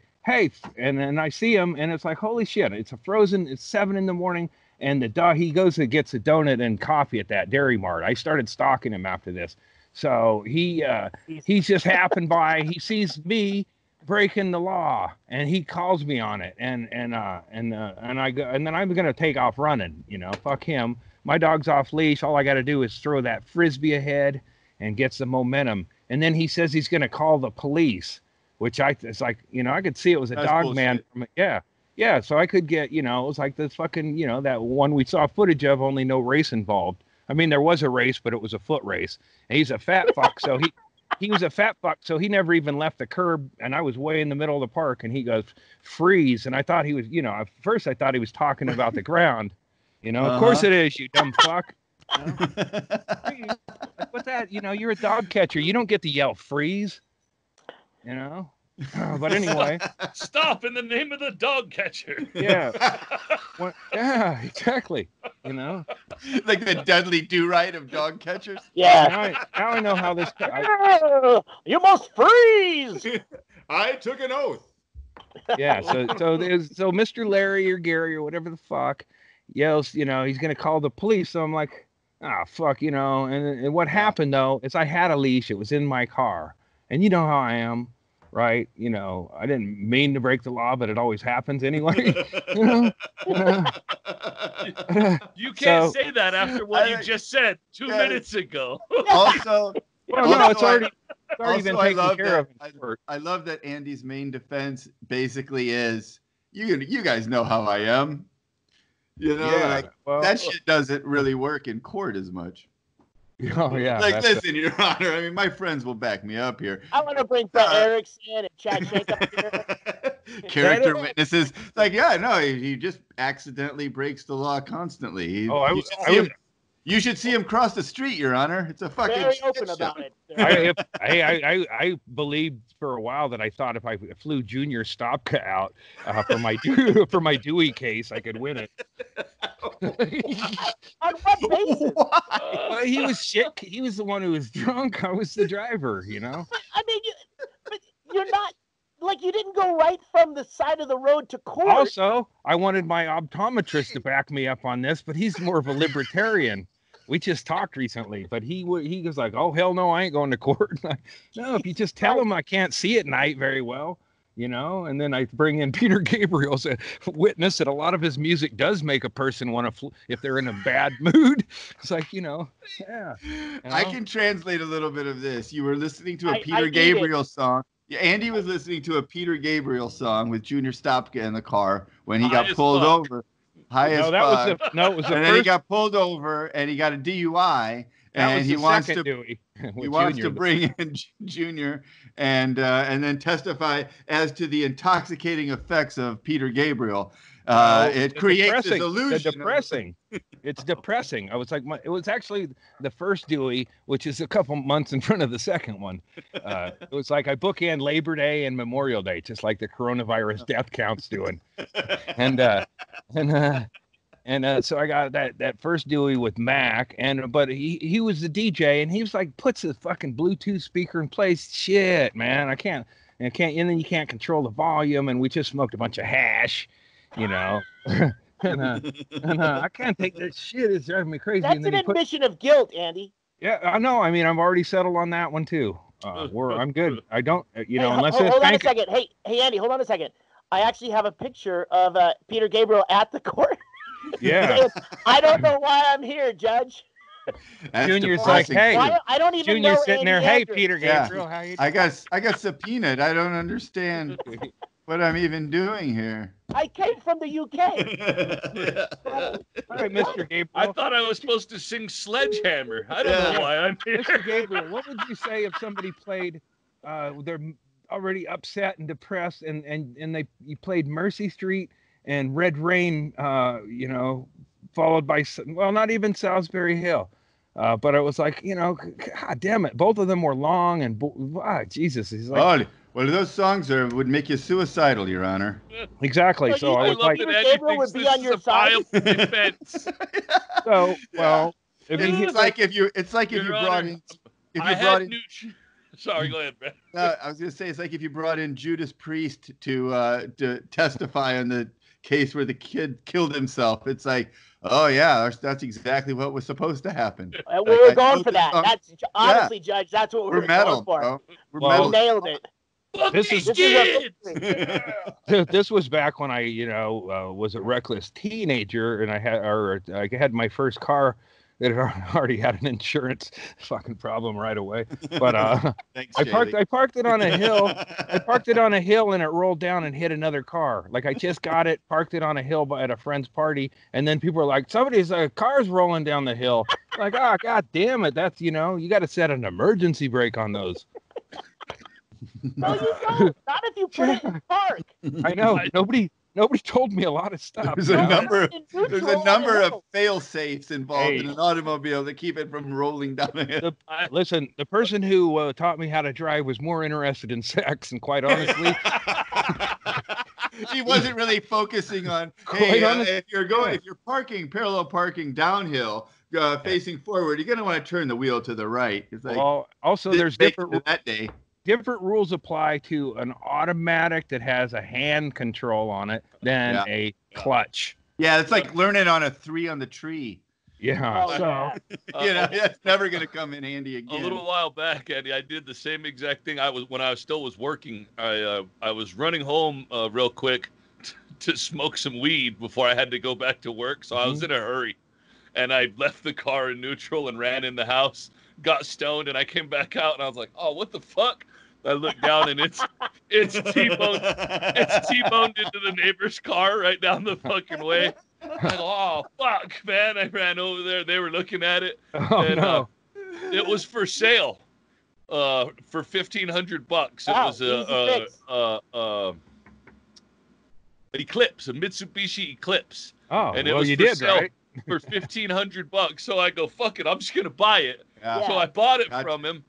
and then I see him, and it's like, holy shit! It's It's 7 a.m, and the dog. He goes and gets a donut and coffee at that Dairy Mart. I started stalking him after this. So he's just happened by. He sees me breaking the law, and he calls me on it, and I go, and then I'm gonna take off running. Fuck him. My dog's off leash. All I got to do is throw that frisbee ahead and get some momentum. And then he says he's gonna call the police, which it's like I could see it was a dog bullshit. man. Yeah. So I could get it was like this fucking that one we saw footage of, only no race involved. I mean, there was a race, but it was a foot race. And he's a fat fuck, so he was a fat fuck, so he never even left the curb. And I was way in the middle of the park, and he goes, freeze. And I thought he was, at first I thought he was talking about the ground. Of course it is, you dumb fuck. What's that? You're a dog catcher. You don't get to yell freeze. But anyway. Stop in the name of the dog catcher. Yeah. Yeah, exactly. Like the Dudley Do-Right of dog catchers. Yeah. Now I know how this. You must freeze. I took an oath. Yeah. So Mr. Larry or Gary or whatever the fuck yells. He's gonna call the police. So I'm like, fuck. And what happened though is I had a leash. It was in my car, and you know how I am. Right, I didn't mean to break the law, but it always happens anyway. You can't say that after what you just said 2 minutes ago. Also, it's already been taken care of. I love that Andy's main defense basically is you guys know how I am. That shit doesn't really work in court as much. Oh yeah. Listen, Your Honor. I mean, my friends will back me up here. I want to bring Brett Erickson and Chad Shank up here. Character witnesses. He just accidentally breaks the law constantly. You should see him cross the street, Your Honor. It's a fucking very open about it. I believed for a while that I thought if I flew Junior Stopka out for my Dewey case, I could win it. On what basis? Well, he was shit. He was the one who was drunk. I was the driver. I mean, but you're not. Like, you didn't go right from the side of the road to court. Also, I wanted my optometrist to back me up on this, but he's more of a libertarian. We just talked recently, but he was like, "Oh hell no, I ain't going to court." No, if you just tell him I can't see at night very well, And then I bring in Peter Gabriel as a witness that a lot of his music does make a person want to, if they're in a bad mood. It's like yeah. I can translate a little bit of this. You were listening to a Peter Gabriel song. Yeah, Andy was listening to a Peter Gabriel song with Junior Stopka in the car when he got pulled over. It was the first. Then he got pulled over and he got a DUI, and he wants to bring in Junior and then testify as to the intoxicating effects of Peter Gabriel. It creates this illusion. It's depressing. I was like, it was actually the first Dewey, which is a couple months in front of the second one. It was like I bookend Labor Day and Memorial Day, just like the coronavirus death count's doing. And so I got that first Dewey with Mac, but he was the DJ, and he was like, puts his fucking Bluetooth speaker in place. Shit, man, I can't, and then you can't control the volume, and we just smoked a bunch of hash. you know. and I can't take that shit. It's driving me crazy. That's and then an admission of guilt, Andy. Yeah, I know. I mean, I've already settled on that one too. I'm good. I don't, unless hold, it's hold on a second. Hey, Andy, hold on a second. I actually have a picture of Peter Gabriel at the court. Yeah. I don't know why I'm here, Judge. That's Junior's depressing. like, hey, I don't even Junior's know sitting Andy there. Hey, Andrews. Peter Yeah. Gabriel, how you doing? I got subpoenaed. I don't understand what I'm even doing here. I came from the UK. All right, Mr. Gabriel. I thought I was supposed to sing Sledgehammer. I don't know why I'm here. Mr. Gabriel, what would you say if somebody played, they're already upset and depressed, and you played Mercy Street and Red Rain, followed by, well, not even Salisbury Hill. But it was like, God damn it. Both of them were long and, Jesus. He's like, well, those songs would make you suicidal, Your Honor. Exactly. So I was like, Peter Gabriel would be on your side. Defense. So, well, it's like if you brought in, Sorry, go ahead, man. I was going to say, it's like if you brought in Judas Priest to testify on the case where the kid killed himself. It's like, oh yeah, that's exactly what was supposed to happen. We were going for that. That's honestly, Judge. That's what we were metal, going for. bro. We nailed it. This was back when I, was a reckless teenager, and I had my first car that had already had an insurance fucking problem right away. But Thanks, I parked it on a hill. I parked it on a hill, and it rolled down and hit another car. Like I just got it, parked it on a hill at a friend's party, and then people were like, "Somebody's car's rolling down the hill." Like, God damn it! That's you got to set an emergency brake on those. No, you don't. Not if you put it in park. I know. Nobody told me a lot of stuff. There's a number of fail safes involved in an automobile to keep it from rolling down a hill. Listen, the person who taught me how to drive was more interested in sex, and quite honestly, he wasn't really focusing on. Hey, if you're parallel parking downhill, facing forward, you're gonna want to turn the wheel to the right. It's like, well, also there's different that day. Different rules apply to an automatic that has a hand control on it than a clutch. Yeah, it's like learning on a 3 on the tree. Yeah. That's never going to come in handy again. A little while back, Eddie, I did the same exact thing. When I still was working. I was running home real quick to smoke some weed before I had to go back to work. So I was in a hurry, and I left the car in neutral and ran in the house. Got stoned, and I came back out, and I was like, "Oh, what the fuck?" I looked down, and it's T-boned into the neighbor's car right down the fucking way. I go, "Oh fuck, man!" I ran over there. They were looking at it, it was for sale, for $1,500. It was an Eclipse, a Mitsubishi Eclipse. Oh, and it was you for did, sale right? for $1,500. So I go, "Fuck it, I'm just gonna buy it." Yeah. So I bought it from him.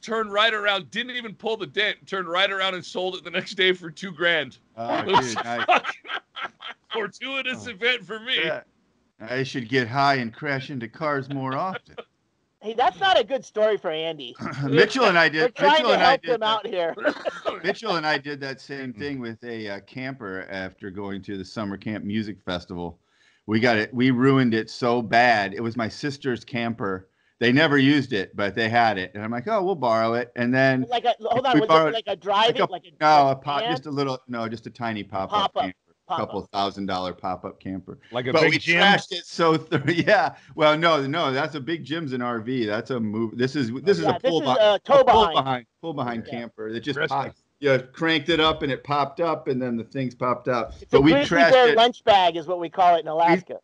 Turned right around, didn't even pull the dent. Turned right around and sold it the next day for $2,000. Dude, nice. Fortuitous event for me. Yeah. I should get high and crash into cars more often. Hey, that's not a good story for Andy. Mitchell and I did. We're trying Mitchell to and I help did him out here. Mitchell and I did that same thing with a camper after going to the summer camp music festival. We ruined it so bad. It was my sister's camper. They never used it, but they had it, and I'm like, "Oh, we'll borrow it." And then was it like a drive-in, just a tiny pop-up camper, couple $1,000 pop-up camper. Like a but big we gym? trashed it so yeah. Well, no, that's a Big Jim's an RV. That's a move. This is a pull behind camper that just popped. Yeah, cranked it up and it popped up, and then the things popped out. It's but we grizzly trashed bear it. lunch bag is what we call it in Alaska.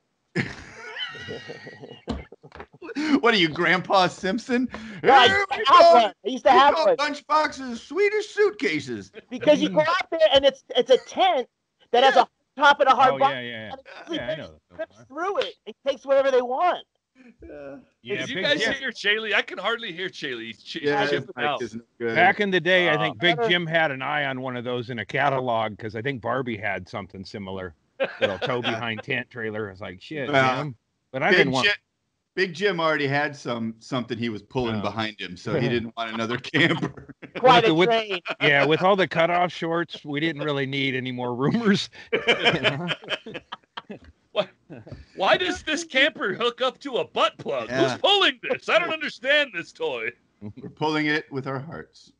What are you, Grandpa Simpson? No, I used to have one. Lunch boxes, Swedish suitcases. Because you go out there and it's a tent that has a top and a hard bottom. Yeah, And I know. trips through it. It takes whatever they want. Did you guys hear Chaley? I can hardly hear Chaley. Back in the day, I think Big Jim had an eye on one of those in a catalog because I think Barbie had something similar. Little tow behind tent trailer. It's like shit, Jim. But I didn't want. Big Jim already had something he was pulling behind him, so he didn't want another camper. Quite a with, train. yeah, with all the cutoff shorts, we didn't really need any more rumors. You know? Why does this camper hook up to a butt plug? Yeah. Who's pulling this? I don't understand this toy. We're pulling it with our hearts.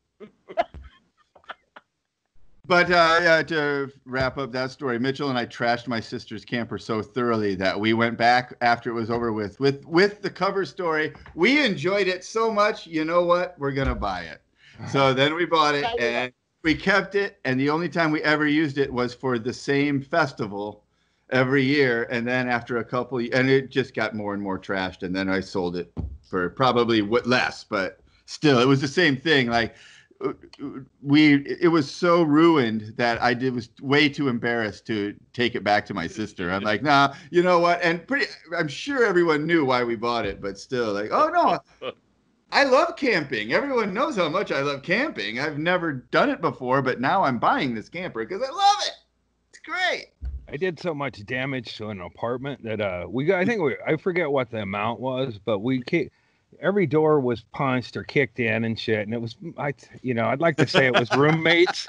But yeah, to wrap up that story, Mitchell and I trashed my sister's camper so thoroughly that we went back after it was over with the cover story. We enjoyed it so much. You know what? We're going to buy it. So then we bought it and we kept it. And the only time we ever used it was for the same festival every year. And then after a couple, and it just got more and more trashed. And then I sold it for probably less, but still, it was the same thing. Like, it was so ruined that was way too embarrassed to take it back to my sister. I'm like, nah, you know what? And I'm sure everyone knew why we bought it, but still, like, oh no, I love camping. Everyone knows how much I love camping. I've never done it before, but now I'm buying this camper because I love it. It's great. I did so much damage to an apartment that I forget what the amount was, but every door was punched or kicked in and shit. And it was, I'd like to say it was roommates,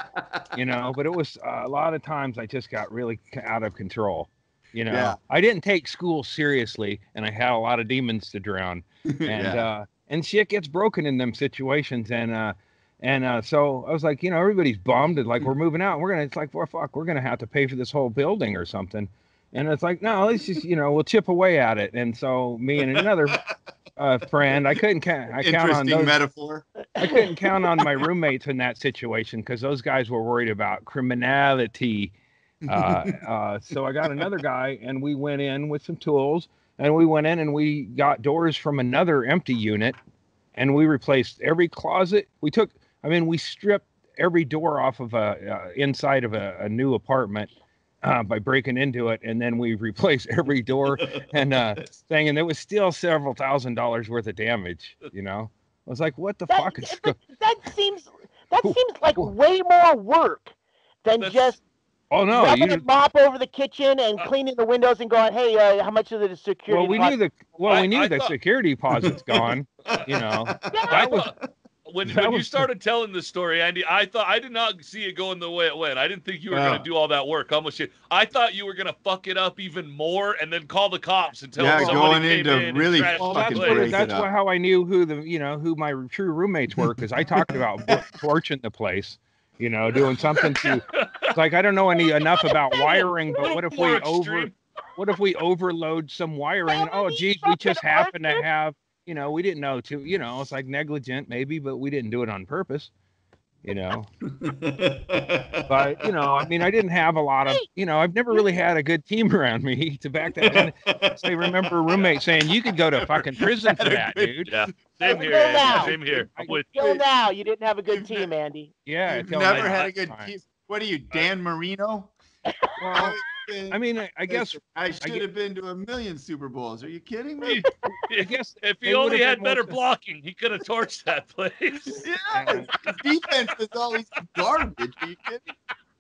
but it was a lot of times I just got really out of control. Yeah. I didn't take school seriously and I had a lot of demons to drown and shit gets broken in them situations. And so I was like, everybody's bummed. Like, we're moving out. It's like, well, fuck, we're going to have to pay for this whole building or something. And it's like, no, let's just, we'll chip away at it. And so me and another friend, I couldn't count on those. Metaphor. I couldn't count on my roommates in that situation because those guys were worried about criminality. So I got another guy and we went in with some tools and we went in and we got doors from another empty unit and we replaced every closet. We stripped every door off of inside of a new apartment. By breaking into it, and then we replaced every door and thing, and there was still several $1,000s worth of damage. I was like, "What the fuck is?" That seems like way more work than just rubbing a mop over the kitchen and cleaning the windows and going, "Hey, how much of the security?" Well, we knew the security deposit's gone. When you started telling the story, Andy, I did not see it going the way it went. I didn't think you were going to do all that work. Almost shit. I thought you were going to fuck it up even more and then call the cops and tell them somebody came in really and that's how I knew who my true roommates were, because I talked about torching the place, doing something to. It's like, I don't know enough about wiring, but what if we overload some wiring? And, oh, geez, we just happen to have. We didn't know it's like negligent maybe, but we didn't do it on purpose, But, I didn't have a lot of, I've never really had a good team around me to back that. And I remember a roommate saying, you could go to fucking prison for that, dude. Yeah. Same here, Andy. Same here. Until now, you didn't have a good team, Andy. Yeah. You've never had a good team. What are you, Dan Marino? Well, I guess I should have been to 1,000,000 Super Bowls. Are you kidding me? I guess if he only had better blocking, he could have torched that place. Yeah, his defense was always garbage. Are you kidding?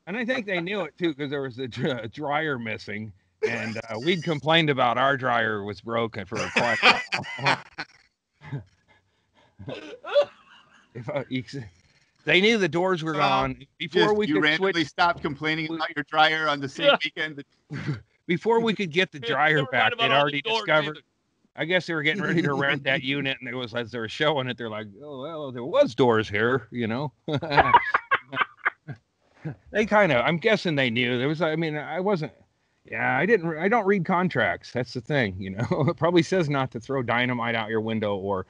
And I think they knew it too, because there was a dryer missing, and we'd complained about our dryer was broken for a quite while. They knew the doors were gone before we could randomly stopped complaining about your dryer on the same weekend. Before we could get the dryer back, they'd already discovered. Either. I guess they were getting ready to rent that unit, and it was as they were showing it, they're like, "Oh well, there was doors here," They kind of. I'm guessing they knew there was. I wasn't. Yeah, I don't read contracts. That's the thing, It probably says not to throw dynamite out your window, or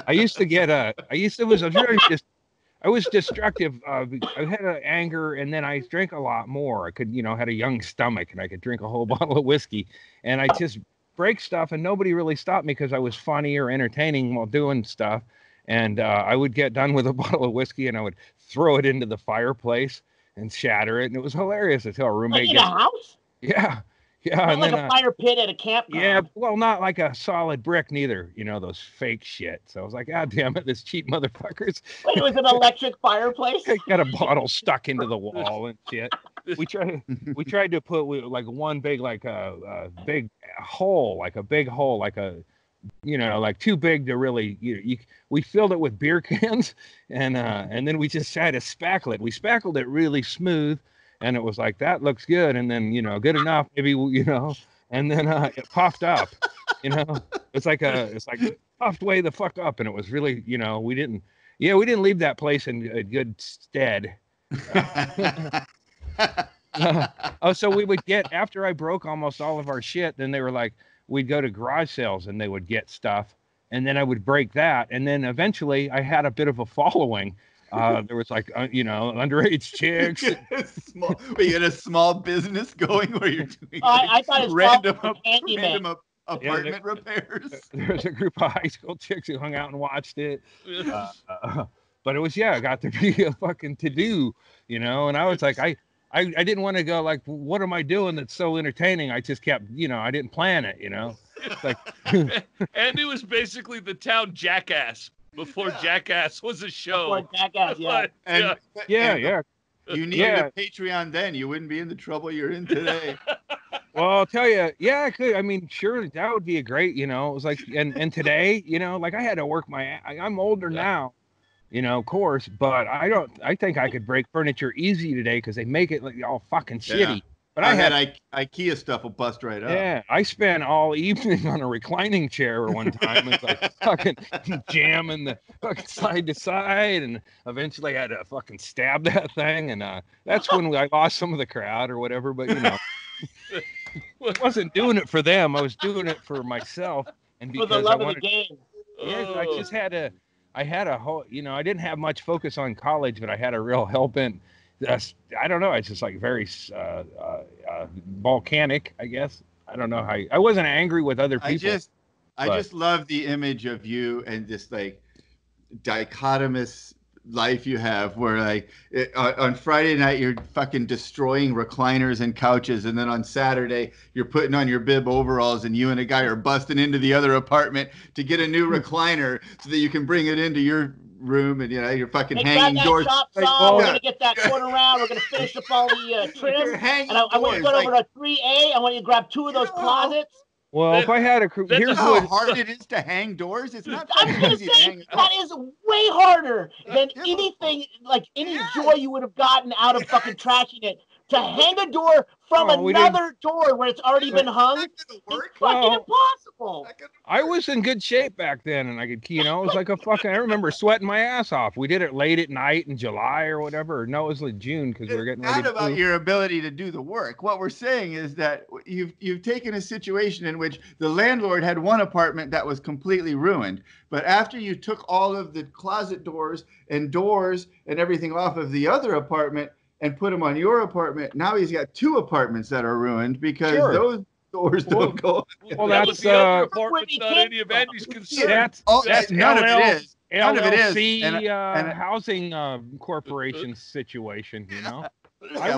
I used to get I was destructive. I had anger, and then I drank a lot more. I could, had a young stomach, and I could drink a whole bottle of whiskey, and I just break stuff, and nobody really stopped me because I was funny or entertaining while doing stuff. And I would get done with a bottle of whiskey, and I would throw it into the fireplace and shatter it, and it was hilarious until a roommate. In a house? Yeah. Yeah, not and like then a fire pit at a campground. Yeah, well, not like a solid brick neither. Those fake shit. So I was like, God damn it, this cheap motherfuckers. Wait, it was an electric fireplace? They got a bottle stuck into the wall and shit. We tried to put like one big, like a big hole, like a like too big to really, we filled it with beer cans and then we just had to spackle it. We spackled it really smooth and it was like, that looks good. And then, good enough, maybe, and then it puffed up, it's like puffed way the fuck up. And it was really, we didn't leave that place in a good stead. So we would get, after I broke almost all of our shit, then they were like, we'd go to garage sales and they would get stuff and then I would break that. And then eventually I had a bit of a following. There was like, underage chicks. You had a small business going where you're doing I thought it's random apartment repairs. There was a group of high school chicks who hung out and watched it. But it was, it got to be a fucking to-do, and I was like, I didn't want to go like, what am I doing that's so entertaining? I just kept, I didn't plan it, It's like Andy was basically the town Jackass before Jackass was a show. Before Jackass, yeah. Yeah. You needed a Patreon then. You wouldn't be in the trouble you're in today. Well, I'll tell you, I could. I mean, sure, that would be a great, it was like, and today, like I had to work I'm older now. Of course, but I think I could break furniture easy today because they make it like all fucking shitty. But I had IKEA stuff will bust right up. Yeah, I spent all evening on a reclining chair one time. It's like fucking jamming the fucking side to side, and eventually I had to fucking stab that thing, and that's when I lost some of the crowd or whatever. But I wasn't doing it for them. I was doing it for myself and because for the love of the game. Yeah, I just had a. I had a whole, I didn't have much focus on college, but I had a real hell-bent, I don't know, it's just like very volcanic, I guess. I don't know how, I wasn't angry with other people. I just love the image of you and this like dichotomous life you have where like on Friday night you're fucking destroying recliners and couches, and then on Saturday you're putting on your bib overalls and you and a guy are busting into the other apartment to get a new recliner so that you can bring it into your room, and you're fucking hanging doors. We're gonna get that corner round. We're gonna finish up all the trim. And I want you to go over to 3A. I want you to grab 2 of those closets. Well, if I had a crew, here's how hard it is to hang doors. It's not. I'm gonna say that is way harder than anything, like any joy you would have gotten out of fucking trashing it. To hang a door from another door where it's already been hung, it's fucking impossible. I was in good shape back then, and I could, it was like a fucking. I remember sweating my ass off. We did it late at night in July or whatever. No, it was like June because we were getting ready. It's not about your ability to do the work. What we're saying is that you've taken a situation in which the landlord had one apartment that was completely ruined, but after you took all of the closet doors and everything off of the other apartment and put them on your apartment, now he's got 2 apartments that are ruined because those doors don't go. Well, that's the other apartment's not any of Andy's concern. That's none of it is. None of it is. LLC housing corporation situation, I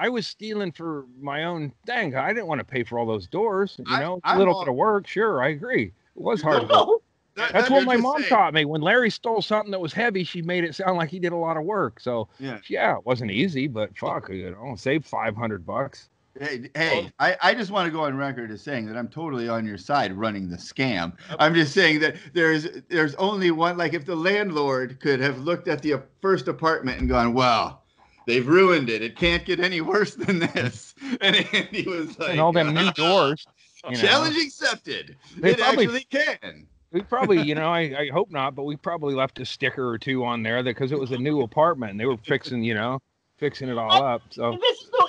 was stealing for my own thing. I didn't want to pay for all those doors. A little bit of work. Sure, I agree. It was hard work. That's what my mom taught me. When Larry stole something that was heavy, she made it sound like he did a lot of work. So yeah, it wasn't easy, but fuck, save $500. Hey, I just want to go on record as saying that I'm totally on your side running the scam. I'm just saying that there's only one, like if the landlord could have looked at the first apartment and gone, well, they've ruined it. It can't get any worse than this. And Andy was like, and all them new doors. Challenge accepted. It actually can. We probably, I hope not, but we probably left a sticker or 2 on there because it was a new apartment and they were fixing it all up. So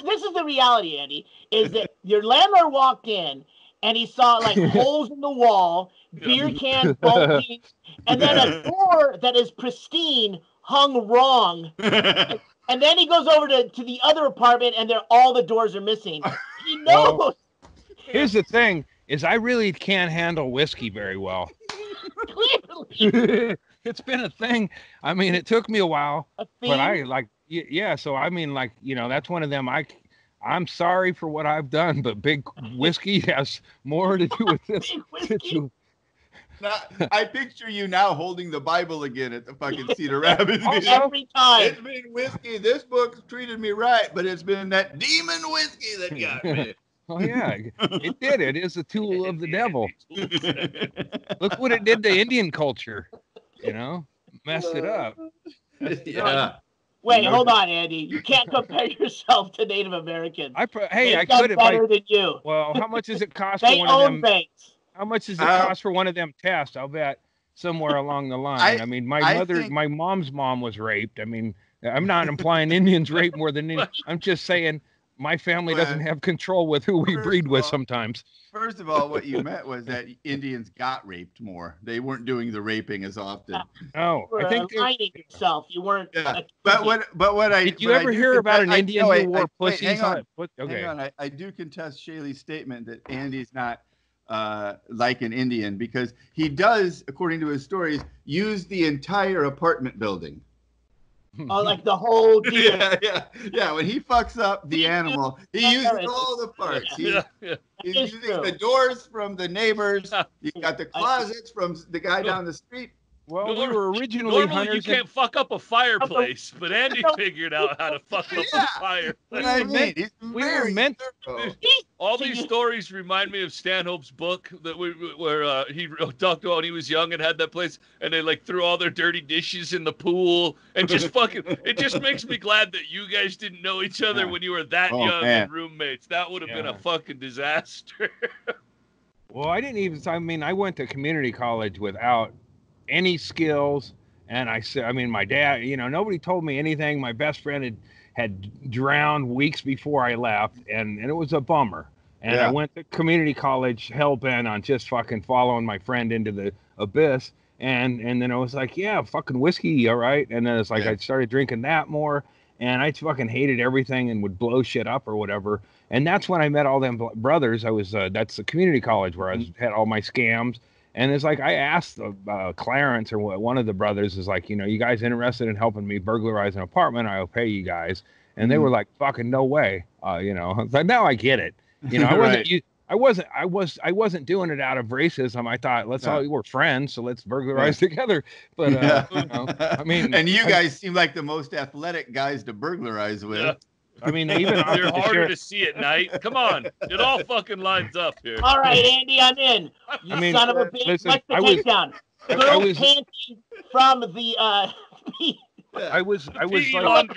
this is the reality, Andy, is that your landlord walked in and he saw like holes in the wall, beer cans bulging, and then a door that is pristine hung wrong. And then he goes over to the other apartment and all the doors are missing. He knows. Well, here's the thing. Is I really can't handle whiskey very well. It's been a thing. I mean, it took me a while, but I like, so I mean, like, that's one of them. I'm sorry for what I've done, but big whiskey has more to do with this. I picture you now holding the Bible again at the fucking Cedar Rapids. Every time. It's been whiskey. This book's treated me right, but it's been that demon whiskey that got me. Oh yeah, it did. It is a tool of the devil. Toolset. Look what it did to Indian culture. You know, messed it up. Yeah. Wait, No, hold on, Andy. You can't compare yourself to Native Americans. Hey, They've I done could if I. better than you. Well, how much does it cost for They one of own them? things. How much does it cost for one of them tests? I'll bet somewhere along the line. I mean, my mom's mom was raped. I mean, I'm not implying Indians rape more than any. I'm just saying my family doesn't have control with who we breed with sometimes. First of all, what you meant was that Indians got raped more. They weren't doing the raping as often. No, You were I think aligning yourself. You weren't. Yeah, but what I did you ever hear about an Indian who wore pussies? Hang on, okay. hang on. I do contest Shaylee's statement that Andy's not like an Indian because he does, according to his stories, use the entire apartment building. Oh, like the whole deal. Yeah. When he fucks up the animal, he uses all the parts. He's using the doors from the neighbors. You got the closets from the guy down the street. Well, we were originally normally you can't fuck up a fireplace, but Andy figured out how to fuck up a fire. We were meant. All these stories remind me of Stanhope's book that where he talked about when he was young and had that place, and they like threw all their dirty dishes in the pool and just fucking. It just makes me glad that you guys didn't know each other when you were that young and roommates. That would have been a fucking disaster. Well, I didn't even. I mean, I went to community college without any skills, and my dad, nobody told me anything. My best friend had drowned weeks before I left, and it was a bummer. And I went to community college hell-bent on just fucking following my friend into the abyss, and then I was like, yeah, fucking whiskey, all right. And then it's like I started drinking that more, and I fucking hated everything and would blow shit up or whatever. And that's when I met all them brothers. I was that's the community college where I had all my scams. And it's like, I asked Clarence or one of the brothers is like, you guys interested in helping me burglarize an apartment? I'll pay you guys. And they were like, fucking no way. But now I get it. I wasn't doing it out of racism. I thought we're friends, so let's burglarize together. But I mean, and you guys seem like the most athletic guys to burglarize with. Yeah. I mean, even they're harder to see at night. Come on, it all fucking lines up here. All right, Andy, I'm in. You son of a bitch. Listen, What's the takedown? Girls panties from the I was like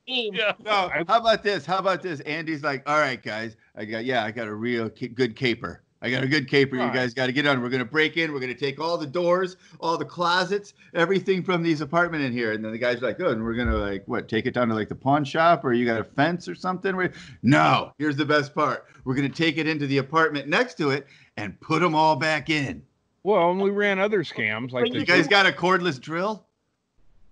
team. Yeah. No, how about this? Andy's like, all right, guys, I got a real good caper. I got a good caper. You guys got to get on. We're going to break in. We're going to take all the doors, all the closets, everything from these apartment in here. And then the guy's like, oh, and we're going to take it down to the pawn shop, or you got a fence or something? No, here's the best part. We're going to take it into the apartment next to it and put them all back in. Well, and we ran other scams. You guys got a cordless drill?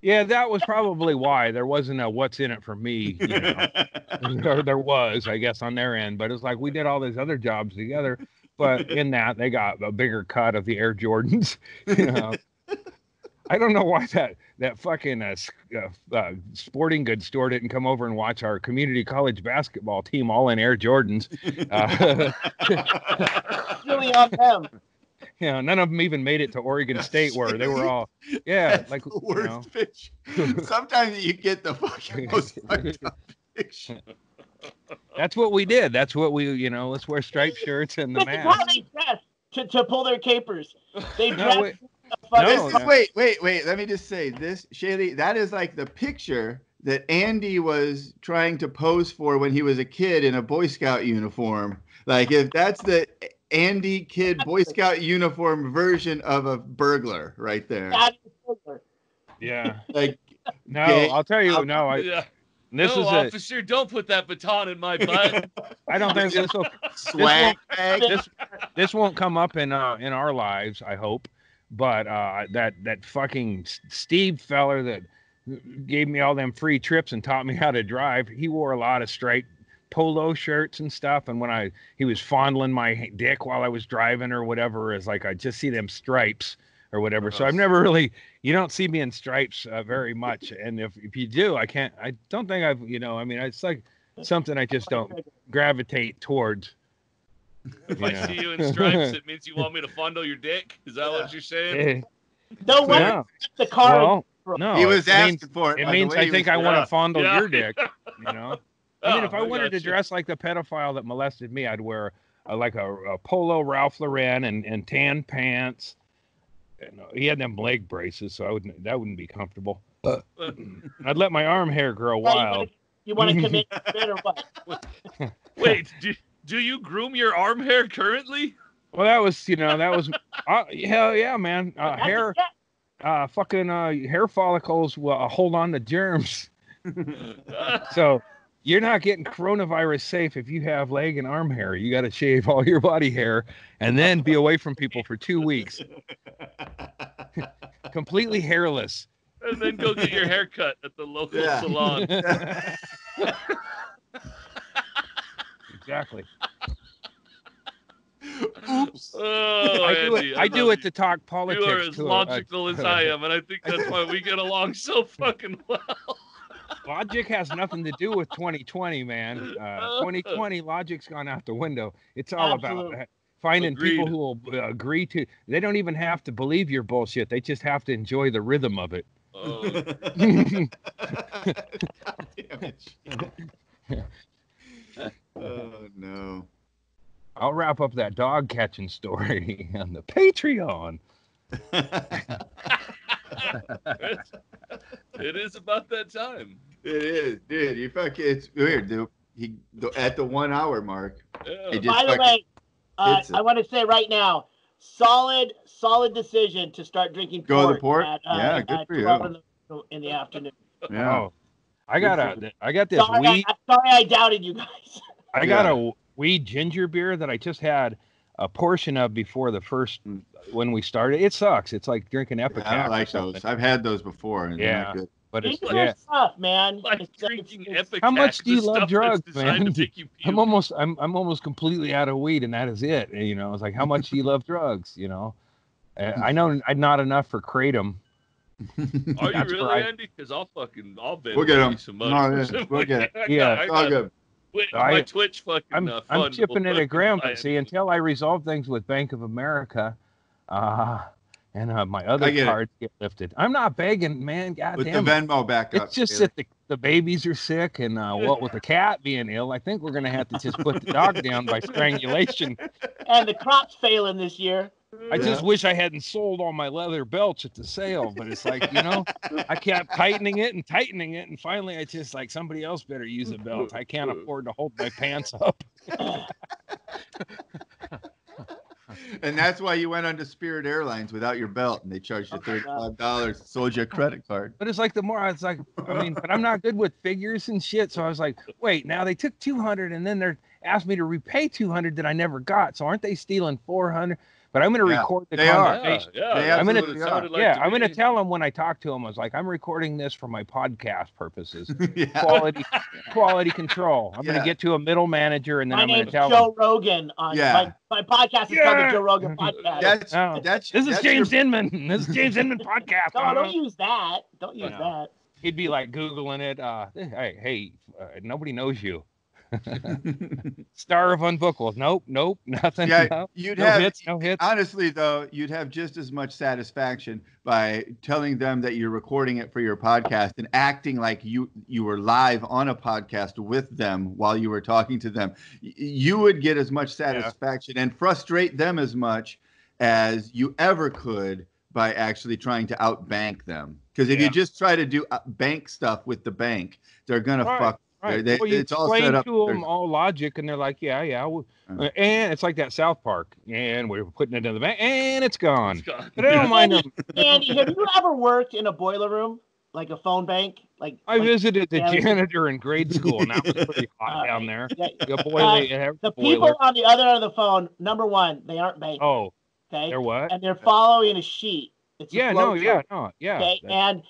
Yeah, that was probably why there wasn't a what's in it for me. There was, I guess, on their end. But it's like we did all these other jobs together. But in that, they got a bigger cut of the Air Jordans. I don't know why that fucking sporting goods store didn't come over and watch our community college basketball team all in Air Jordans. Really on them. None of them even made it to Oregon State where they were all, like the worst pitch. Sometimes you get the fucking most fucked up picture. That's what we did. That's what we, let's wear striped shirts and the mask. How they dress to pull their capers. They dress. Wait. Let me just say this, Shaylee. That is like the picture that Andy was trying to pose for when he was a kid in a Boy Scout uniform. Like if that's the Andy kid Boy Scout uniform version of a burglar right there. Yeah. No, I'll tell you. Officer, don't put that baton in my butt. I don't think this won't come up in our lives, I hope. But that fucking Steve feller that gave me all them free trips and taught me how to drive, he wore a lot of striped polo shirts and stuff. And when he was fondling my dick while I was driving or whatever, it's like I just see them stripes or whatever. So I've never really, you don't see me in stripes very much. And if you do, I don't think I've, it's like something I just don't gravitate towards. If I see you in stripes, it means you want me to fondle your dick? Is that what you're saying? No way. No. The car. No. He was asking for it. It means I think I want to fondle your dick, I mean, if I I wanted to gotcha. dress like the pedophile that molested me, I'd wear like a polo Ralph Lauren and tan pants. And, he had them leg braces, so that wouldn't be comfortable. I'd let my arm hair grow wild. You want to commit it or what? Wait, do you groom your arm hair currently? Well, that was hell yeah, man. Hair, fucking hair follicles will hold on to germs. So you're not getting coronavirus safe if you have leg and arm hair. You got to shave all your body hair and then be away from people for 2 weeks. Completely hairless. And then go get your hair cut at the local salon. Exactly. Oops. Oh, I do it to talk politics. You are as logical as I am, and I think that's why we get along so fucking well. Logic has nothing to do with 2020, man. 2020, logic's gone out the window. It's all about finding people who will agree to. They don't even have to believe your bullshit. They just have to enjoy the rhythm of it. Oh, oh no. I'll wrap up that dog catching story on the Patreon. It is about that time. It is, dude. It's weird, dude. At the 1 hour mark. Yeah. By the way, I want to say right now, solid decision to start drinking port. Go to the port? Yeah, good for you. In the afternoon. Yeah. Oh, I got this sorry, sorry I doubted you guys. I got a weed ginger beer that I just had a portion of before the first when we started. It sucks. It's like drinking Epicac. I don't like those. I've had those before. And they're not good. But it's tough, man. Like drinking Epicac. How much do you love drugs, man? I'm almost completely out of weed, and that is it. You know, it's like, how much do you love drugs? You know, I know not enough for kratom. Are you really, Andy? Because I'll bet we'll get them. Some money. We'll get it. Yeah, it's all good. My Twitch fucking I'm chipping it a gram, but see, until I resolve things with Bank of America, and my other cards get lifted. I'm not begging, man. God with damn the Venmo back up. It's just that the babies are sick, and what with the cat being ill, I think we're gonna have to just put the dog down by strangulation. And the crop's failing this year. I just wish I hadn't sold all my leather belts at the sale, but it's like, you know, I kept tightening it, and finally I just like, somebody else better use a belt. I can't afford to hold my pants up. And that's why you went onto Spirit Airlines without your belt, and they charged you $35, sold you a credit card. But it's like but I'm not good with figures and shit. So I was like, wait, now they took 200 and then they're asked me to repay 200 that I never got. So aren't they stealing 400? But I'm going to record the conversation. I'm going to tell them when I talk to them. I was like, I'm recording this for my podcast purposes. Quality control. I'm going to get to a middle manager, and then I'm going to tell Joe Rogan on my podcast is called the Joe Rogan podcast. This is James Inman. This is James Inman podcast. No, don't use that. Don't use that. He'd be like Googling it. Hey, nobody knows you. Star of Unbookable. Nope, nothing. Yeah, no hits. hits. Honestly, though, you'd have just as much satisfaction by telling them that you're recording it for your podcast and acting like you were live on a podcast with them while you were talking to them. You would get as much satisfaction and frustrate them as much as you ever could by actually trying to outbank them. Because if you just try to do bank stuff with the bank, they're gonna fuck. Right. You it's all set up to them all logic, and they're like, yeah. And it's like that South Park, and we're putting it in the bank, and it's gone. But I don't mind them. Andy, have you ever worked in a boiler room, like a phone bank? I visited the janitor in grade school, and that was pretty hot down there. The people on the other end of the phone, number one, they aren't banking. Oh, okay. They're what? And they're following a sheet. It's Okay? And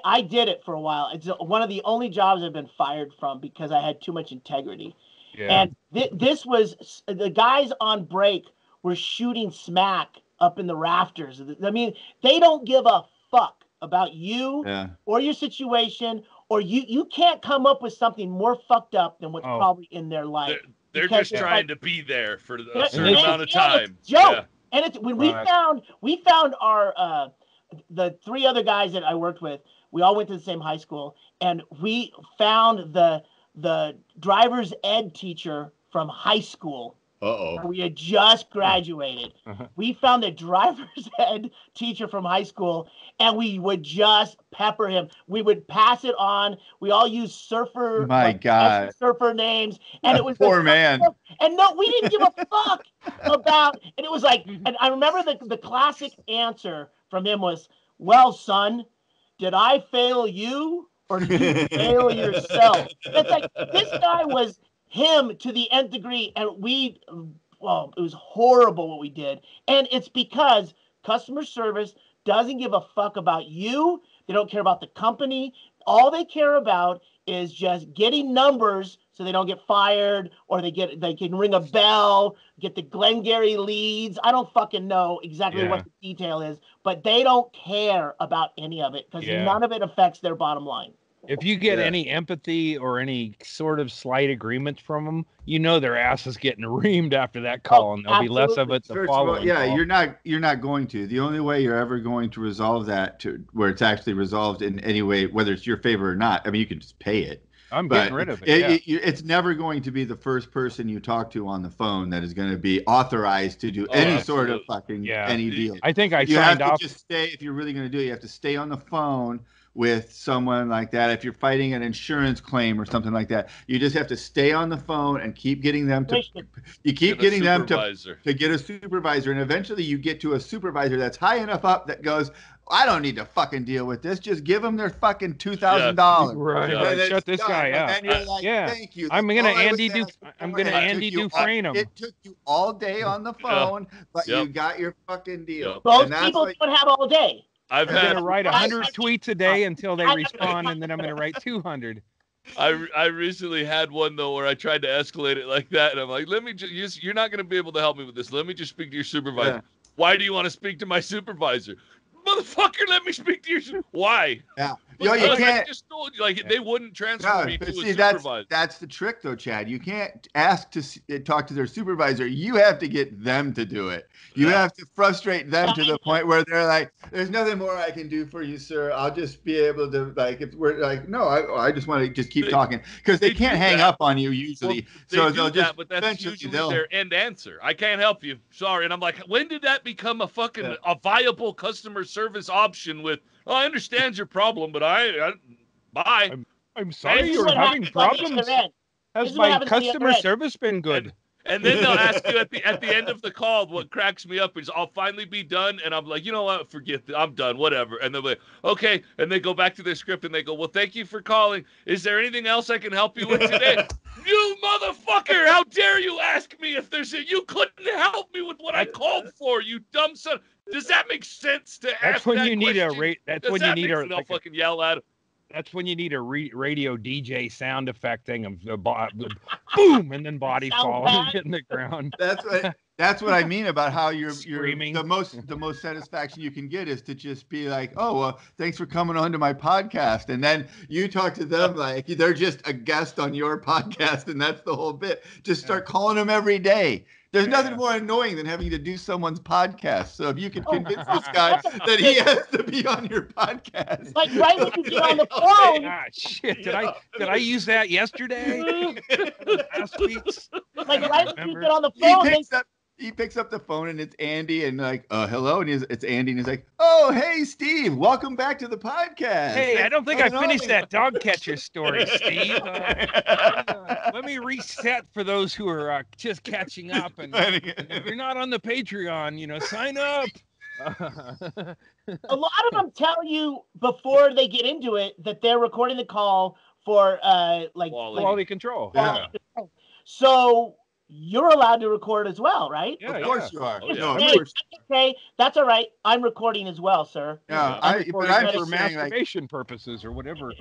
I did it for a while. It's one of the only jobs I've been fired from because I had too much integrity. Yeah. And this was the guys on break were shooting smack up in the rafters. I mean, they don't give a fuck about you or your situation, or you can't come up with something more fucked up than what's probably in their life. They're just trying to be there for a certain amount of time. And it's when we found our the three other guys that I worked with, we all went to the same high school, and we found the the driver's ed teacher from high school. We had just graduated. We found the driver's ed teacher from high school, and we would just pepper him. We would pass it on. We all used surfer, God, surfer names, and it was poor man. And no, we didn't give a fuck about. And it was like, and I remember the classic answer from him was, "Well, son, did I fail you or did you fail yourself?" It's like this guy was him to the nth degree, and it was horrible what we did. And it's because customer service doesn't give a fuck about you. They don't care about the company. All they care about is just getting numbers so they don't get fired, or they can ring a bell, get the Glengarry leads. I don't fucking know exactly what the detail is, but they don't care about any of it because none of it affects their bottom line. If you get any empathy or any sort of slight agreement from them, you know their ass is getting reamed after that call, and there'll be less of it the following call. You're not going to. The only way you're ever going to resolve that to where it's actually resolved in any way, whether it's your favor or not. I mean, you can just pay it. I'm getting rid of it. It's never going to be the first person you talk to on the phone that is going to be authorized to do any sort of fucking any deal. I think you signed off. Just stay. If you're really going to do it, you have to stay on the phone with someone like that. If you're fighting an insurance claim or something like that, you just have to stay on the phone and keep getting them to get a supervisor, and eventually you get to a supervisor that's high enough up that goes, I don't need to fucking deal with this. Just give them their fucking $2,000. Right. Shut this guy up. And you're like, thank you. I'm gonna Andy Dufresne him. It took you all day on the phone, but you got your fucking deal. Most people don't have all day. I'm going to write 100 tweets a day until they respond, and then I'm going to write 200. I recently had one, though, where I tried to escalate it like that, and I'm like, let me just, you're not going to be able to help me with this. Let me just speak to your supervisor. Yeah. Why do you want to speak to my supervisor? Motherfucker, let me speak to your Why? Yeah. You can't. I just told you, they wouldn't transfer me to a supervisor. That's the trick, though, Chad. You can't ask to talk to their supervisor. You have to get them to do it. You have to frustrate them to the point where they're like, "There's nothing more I can do for you, sir. I'll just be able to if we're like, no, I just want to just keep talking because they can't hang up on you usually. Well, they'll just. But that's usually their end answer. I can't help you. Sorry. And I'm like, when did that become a fucking a viable customer service option? With I understand your problem, but bye. I'm sorry you're having problems. Has my customer service been good? And then they'll ask you at the end of the call. What cracks me up is I'll finally be done, and I'm like, you know what? Forget that. I'm done. Whatever. And they're like, okay. And they go back to their script and they go, well, thank you for calling. Is there anything else I can help you with today? You motherfucker! How dare you ask me if there's you couldn't help me with what I called for, you dumb son. Does that make sense to ask when that you need question? That's when you need a. I'll fucking yell at him. That's when you need a radio DJ sound effect thing of the boom and then body falling and hitting the ground. That's what I mean about how you're screaming. The most satisfaction you can get is to just be like, oh, well, thanks for coming on to my podcast, and then you talk to them like they're just a guest on your podcast, and that's the whole bit. Just start calling them every day. There's nothing more annoying than having to do someone's podcast. So if you could convince this guy that he has to be on your podcast. Like right when you get on the phone. Ah, shit. Did I use that yesterday? Last week's? Like right when you get on the phone. He picks up the phone and it's Andy and like, hello. And it's Andy and he's like, oh, hey, Steve, welcome back to the podcast. Hey, I don't think I finished that dog catcher story, Steve. Let me reset for those who are just catching up. And if you're not on the Patreon, sign up. A lot of them tell you before they get into it that they're recording the call for quality control. So you're allowed to record as well, right? Yeah, of course you are. Oh, yeah. No, of course. Okay, that's all right. I'm recording as well, sir. Yeah, I'm for masturbation purposes or whatever.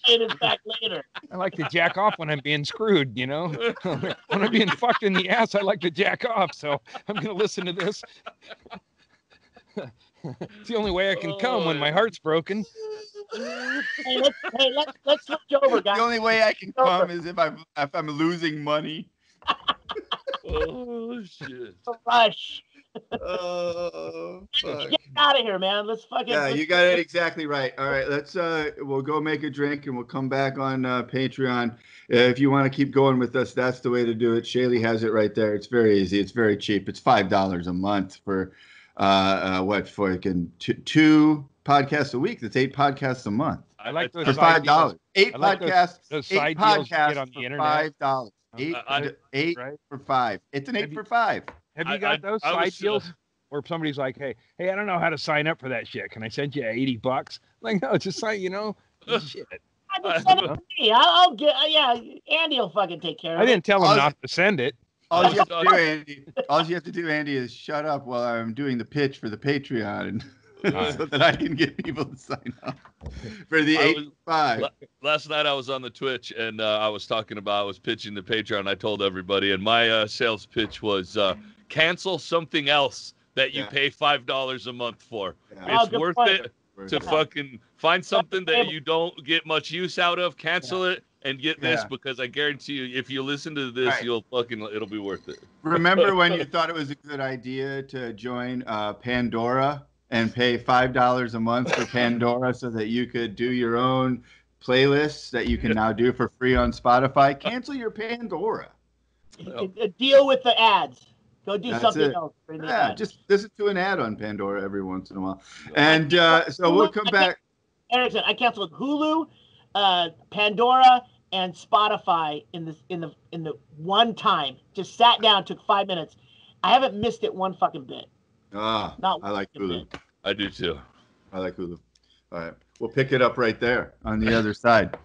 It is back later. I like to jack off when I'm being screwed, When I'm being fucked in the ass, I like to jack off. So I'm going to listen to this. It's the only way I can come when my heart's broken. Hey, let's switch over, guys. The only way I can come is if I'm losing money. Oh shit! Rush. Oh, fuck. Get out of here, man. Let's fucking. Yeah, let's- you got it exactly right. All right, let's we'll go make a drink and we'll come back on Patreon. If you want to keep going with us, that's the way to do it. Shaylee has it right there. It's very easy. It's very cheap. It's $5 a month for two podcasts a week. That's 8 podcasts a month. I like those For side $5. deals. Eight I like podcasts. those Eight side deals you podcasts get on the for internet. $5. Eight Right? for $5. It's an Have 8 you- for $5. Have you got those I side was, deals where somebody's like, hey, I don't know how to sign up for that shit. Can I send you $80? Like, no, just sign, shit. I just send it to me. I'll get. Yeah, Andy will fucking take care of it. I didn't tell him not to send it. All you have to do, Andy. All you have to do, Andy, is shut up while I'm doing the pitch for the Patreon, and so that I can get people to sign up for the 8-5. Last night I was on the Twitch and I was pitching the Patreon. I told everybody, and my sales pitch was cancel something else that you pay $5 a month for. Yeah. It's worth it to fucking find something that you don't get much use out of, cancel it, and get this, because I guarantee you, if you listen to this, it'll be worth it. Remember when you thought it was a good idea to join Pandora and pay $5 a month for Pandora so that you could do your own playlists that you can now do for free on Spotify? Cancel your Pandora. Deal with the ads. Go do That's something it. else. Yeah, just listen to an ad on Pandora every once in a while. And so we'll come back. Erickson, I canceled Hulu, Pandora, and Spotify in the one time. Just sat down, took 5 minutes. I haven't missed it one fucking bit. I like Hulu. Bit. I do too. I like Hulu. All right, we'll pick it up right there on the other side.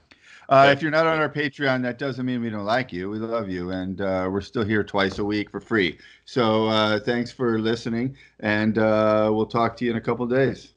If you're not on our Patreon, that doesn't mean we don't like you. We love you, and we're still here twice a week for free. So thanks for listening, and we'll talk to you in a couple days.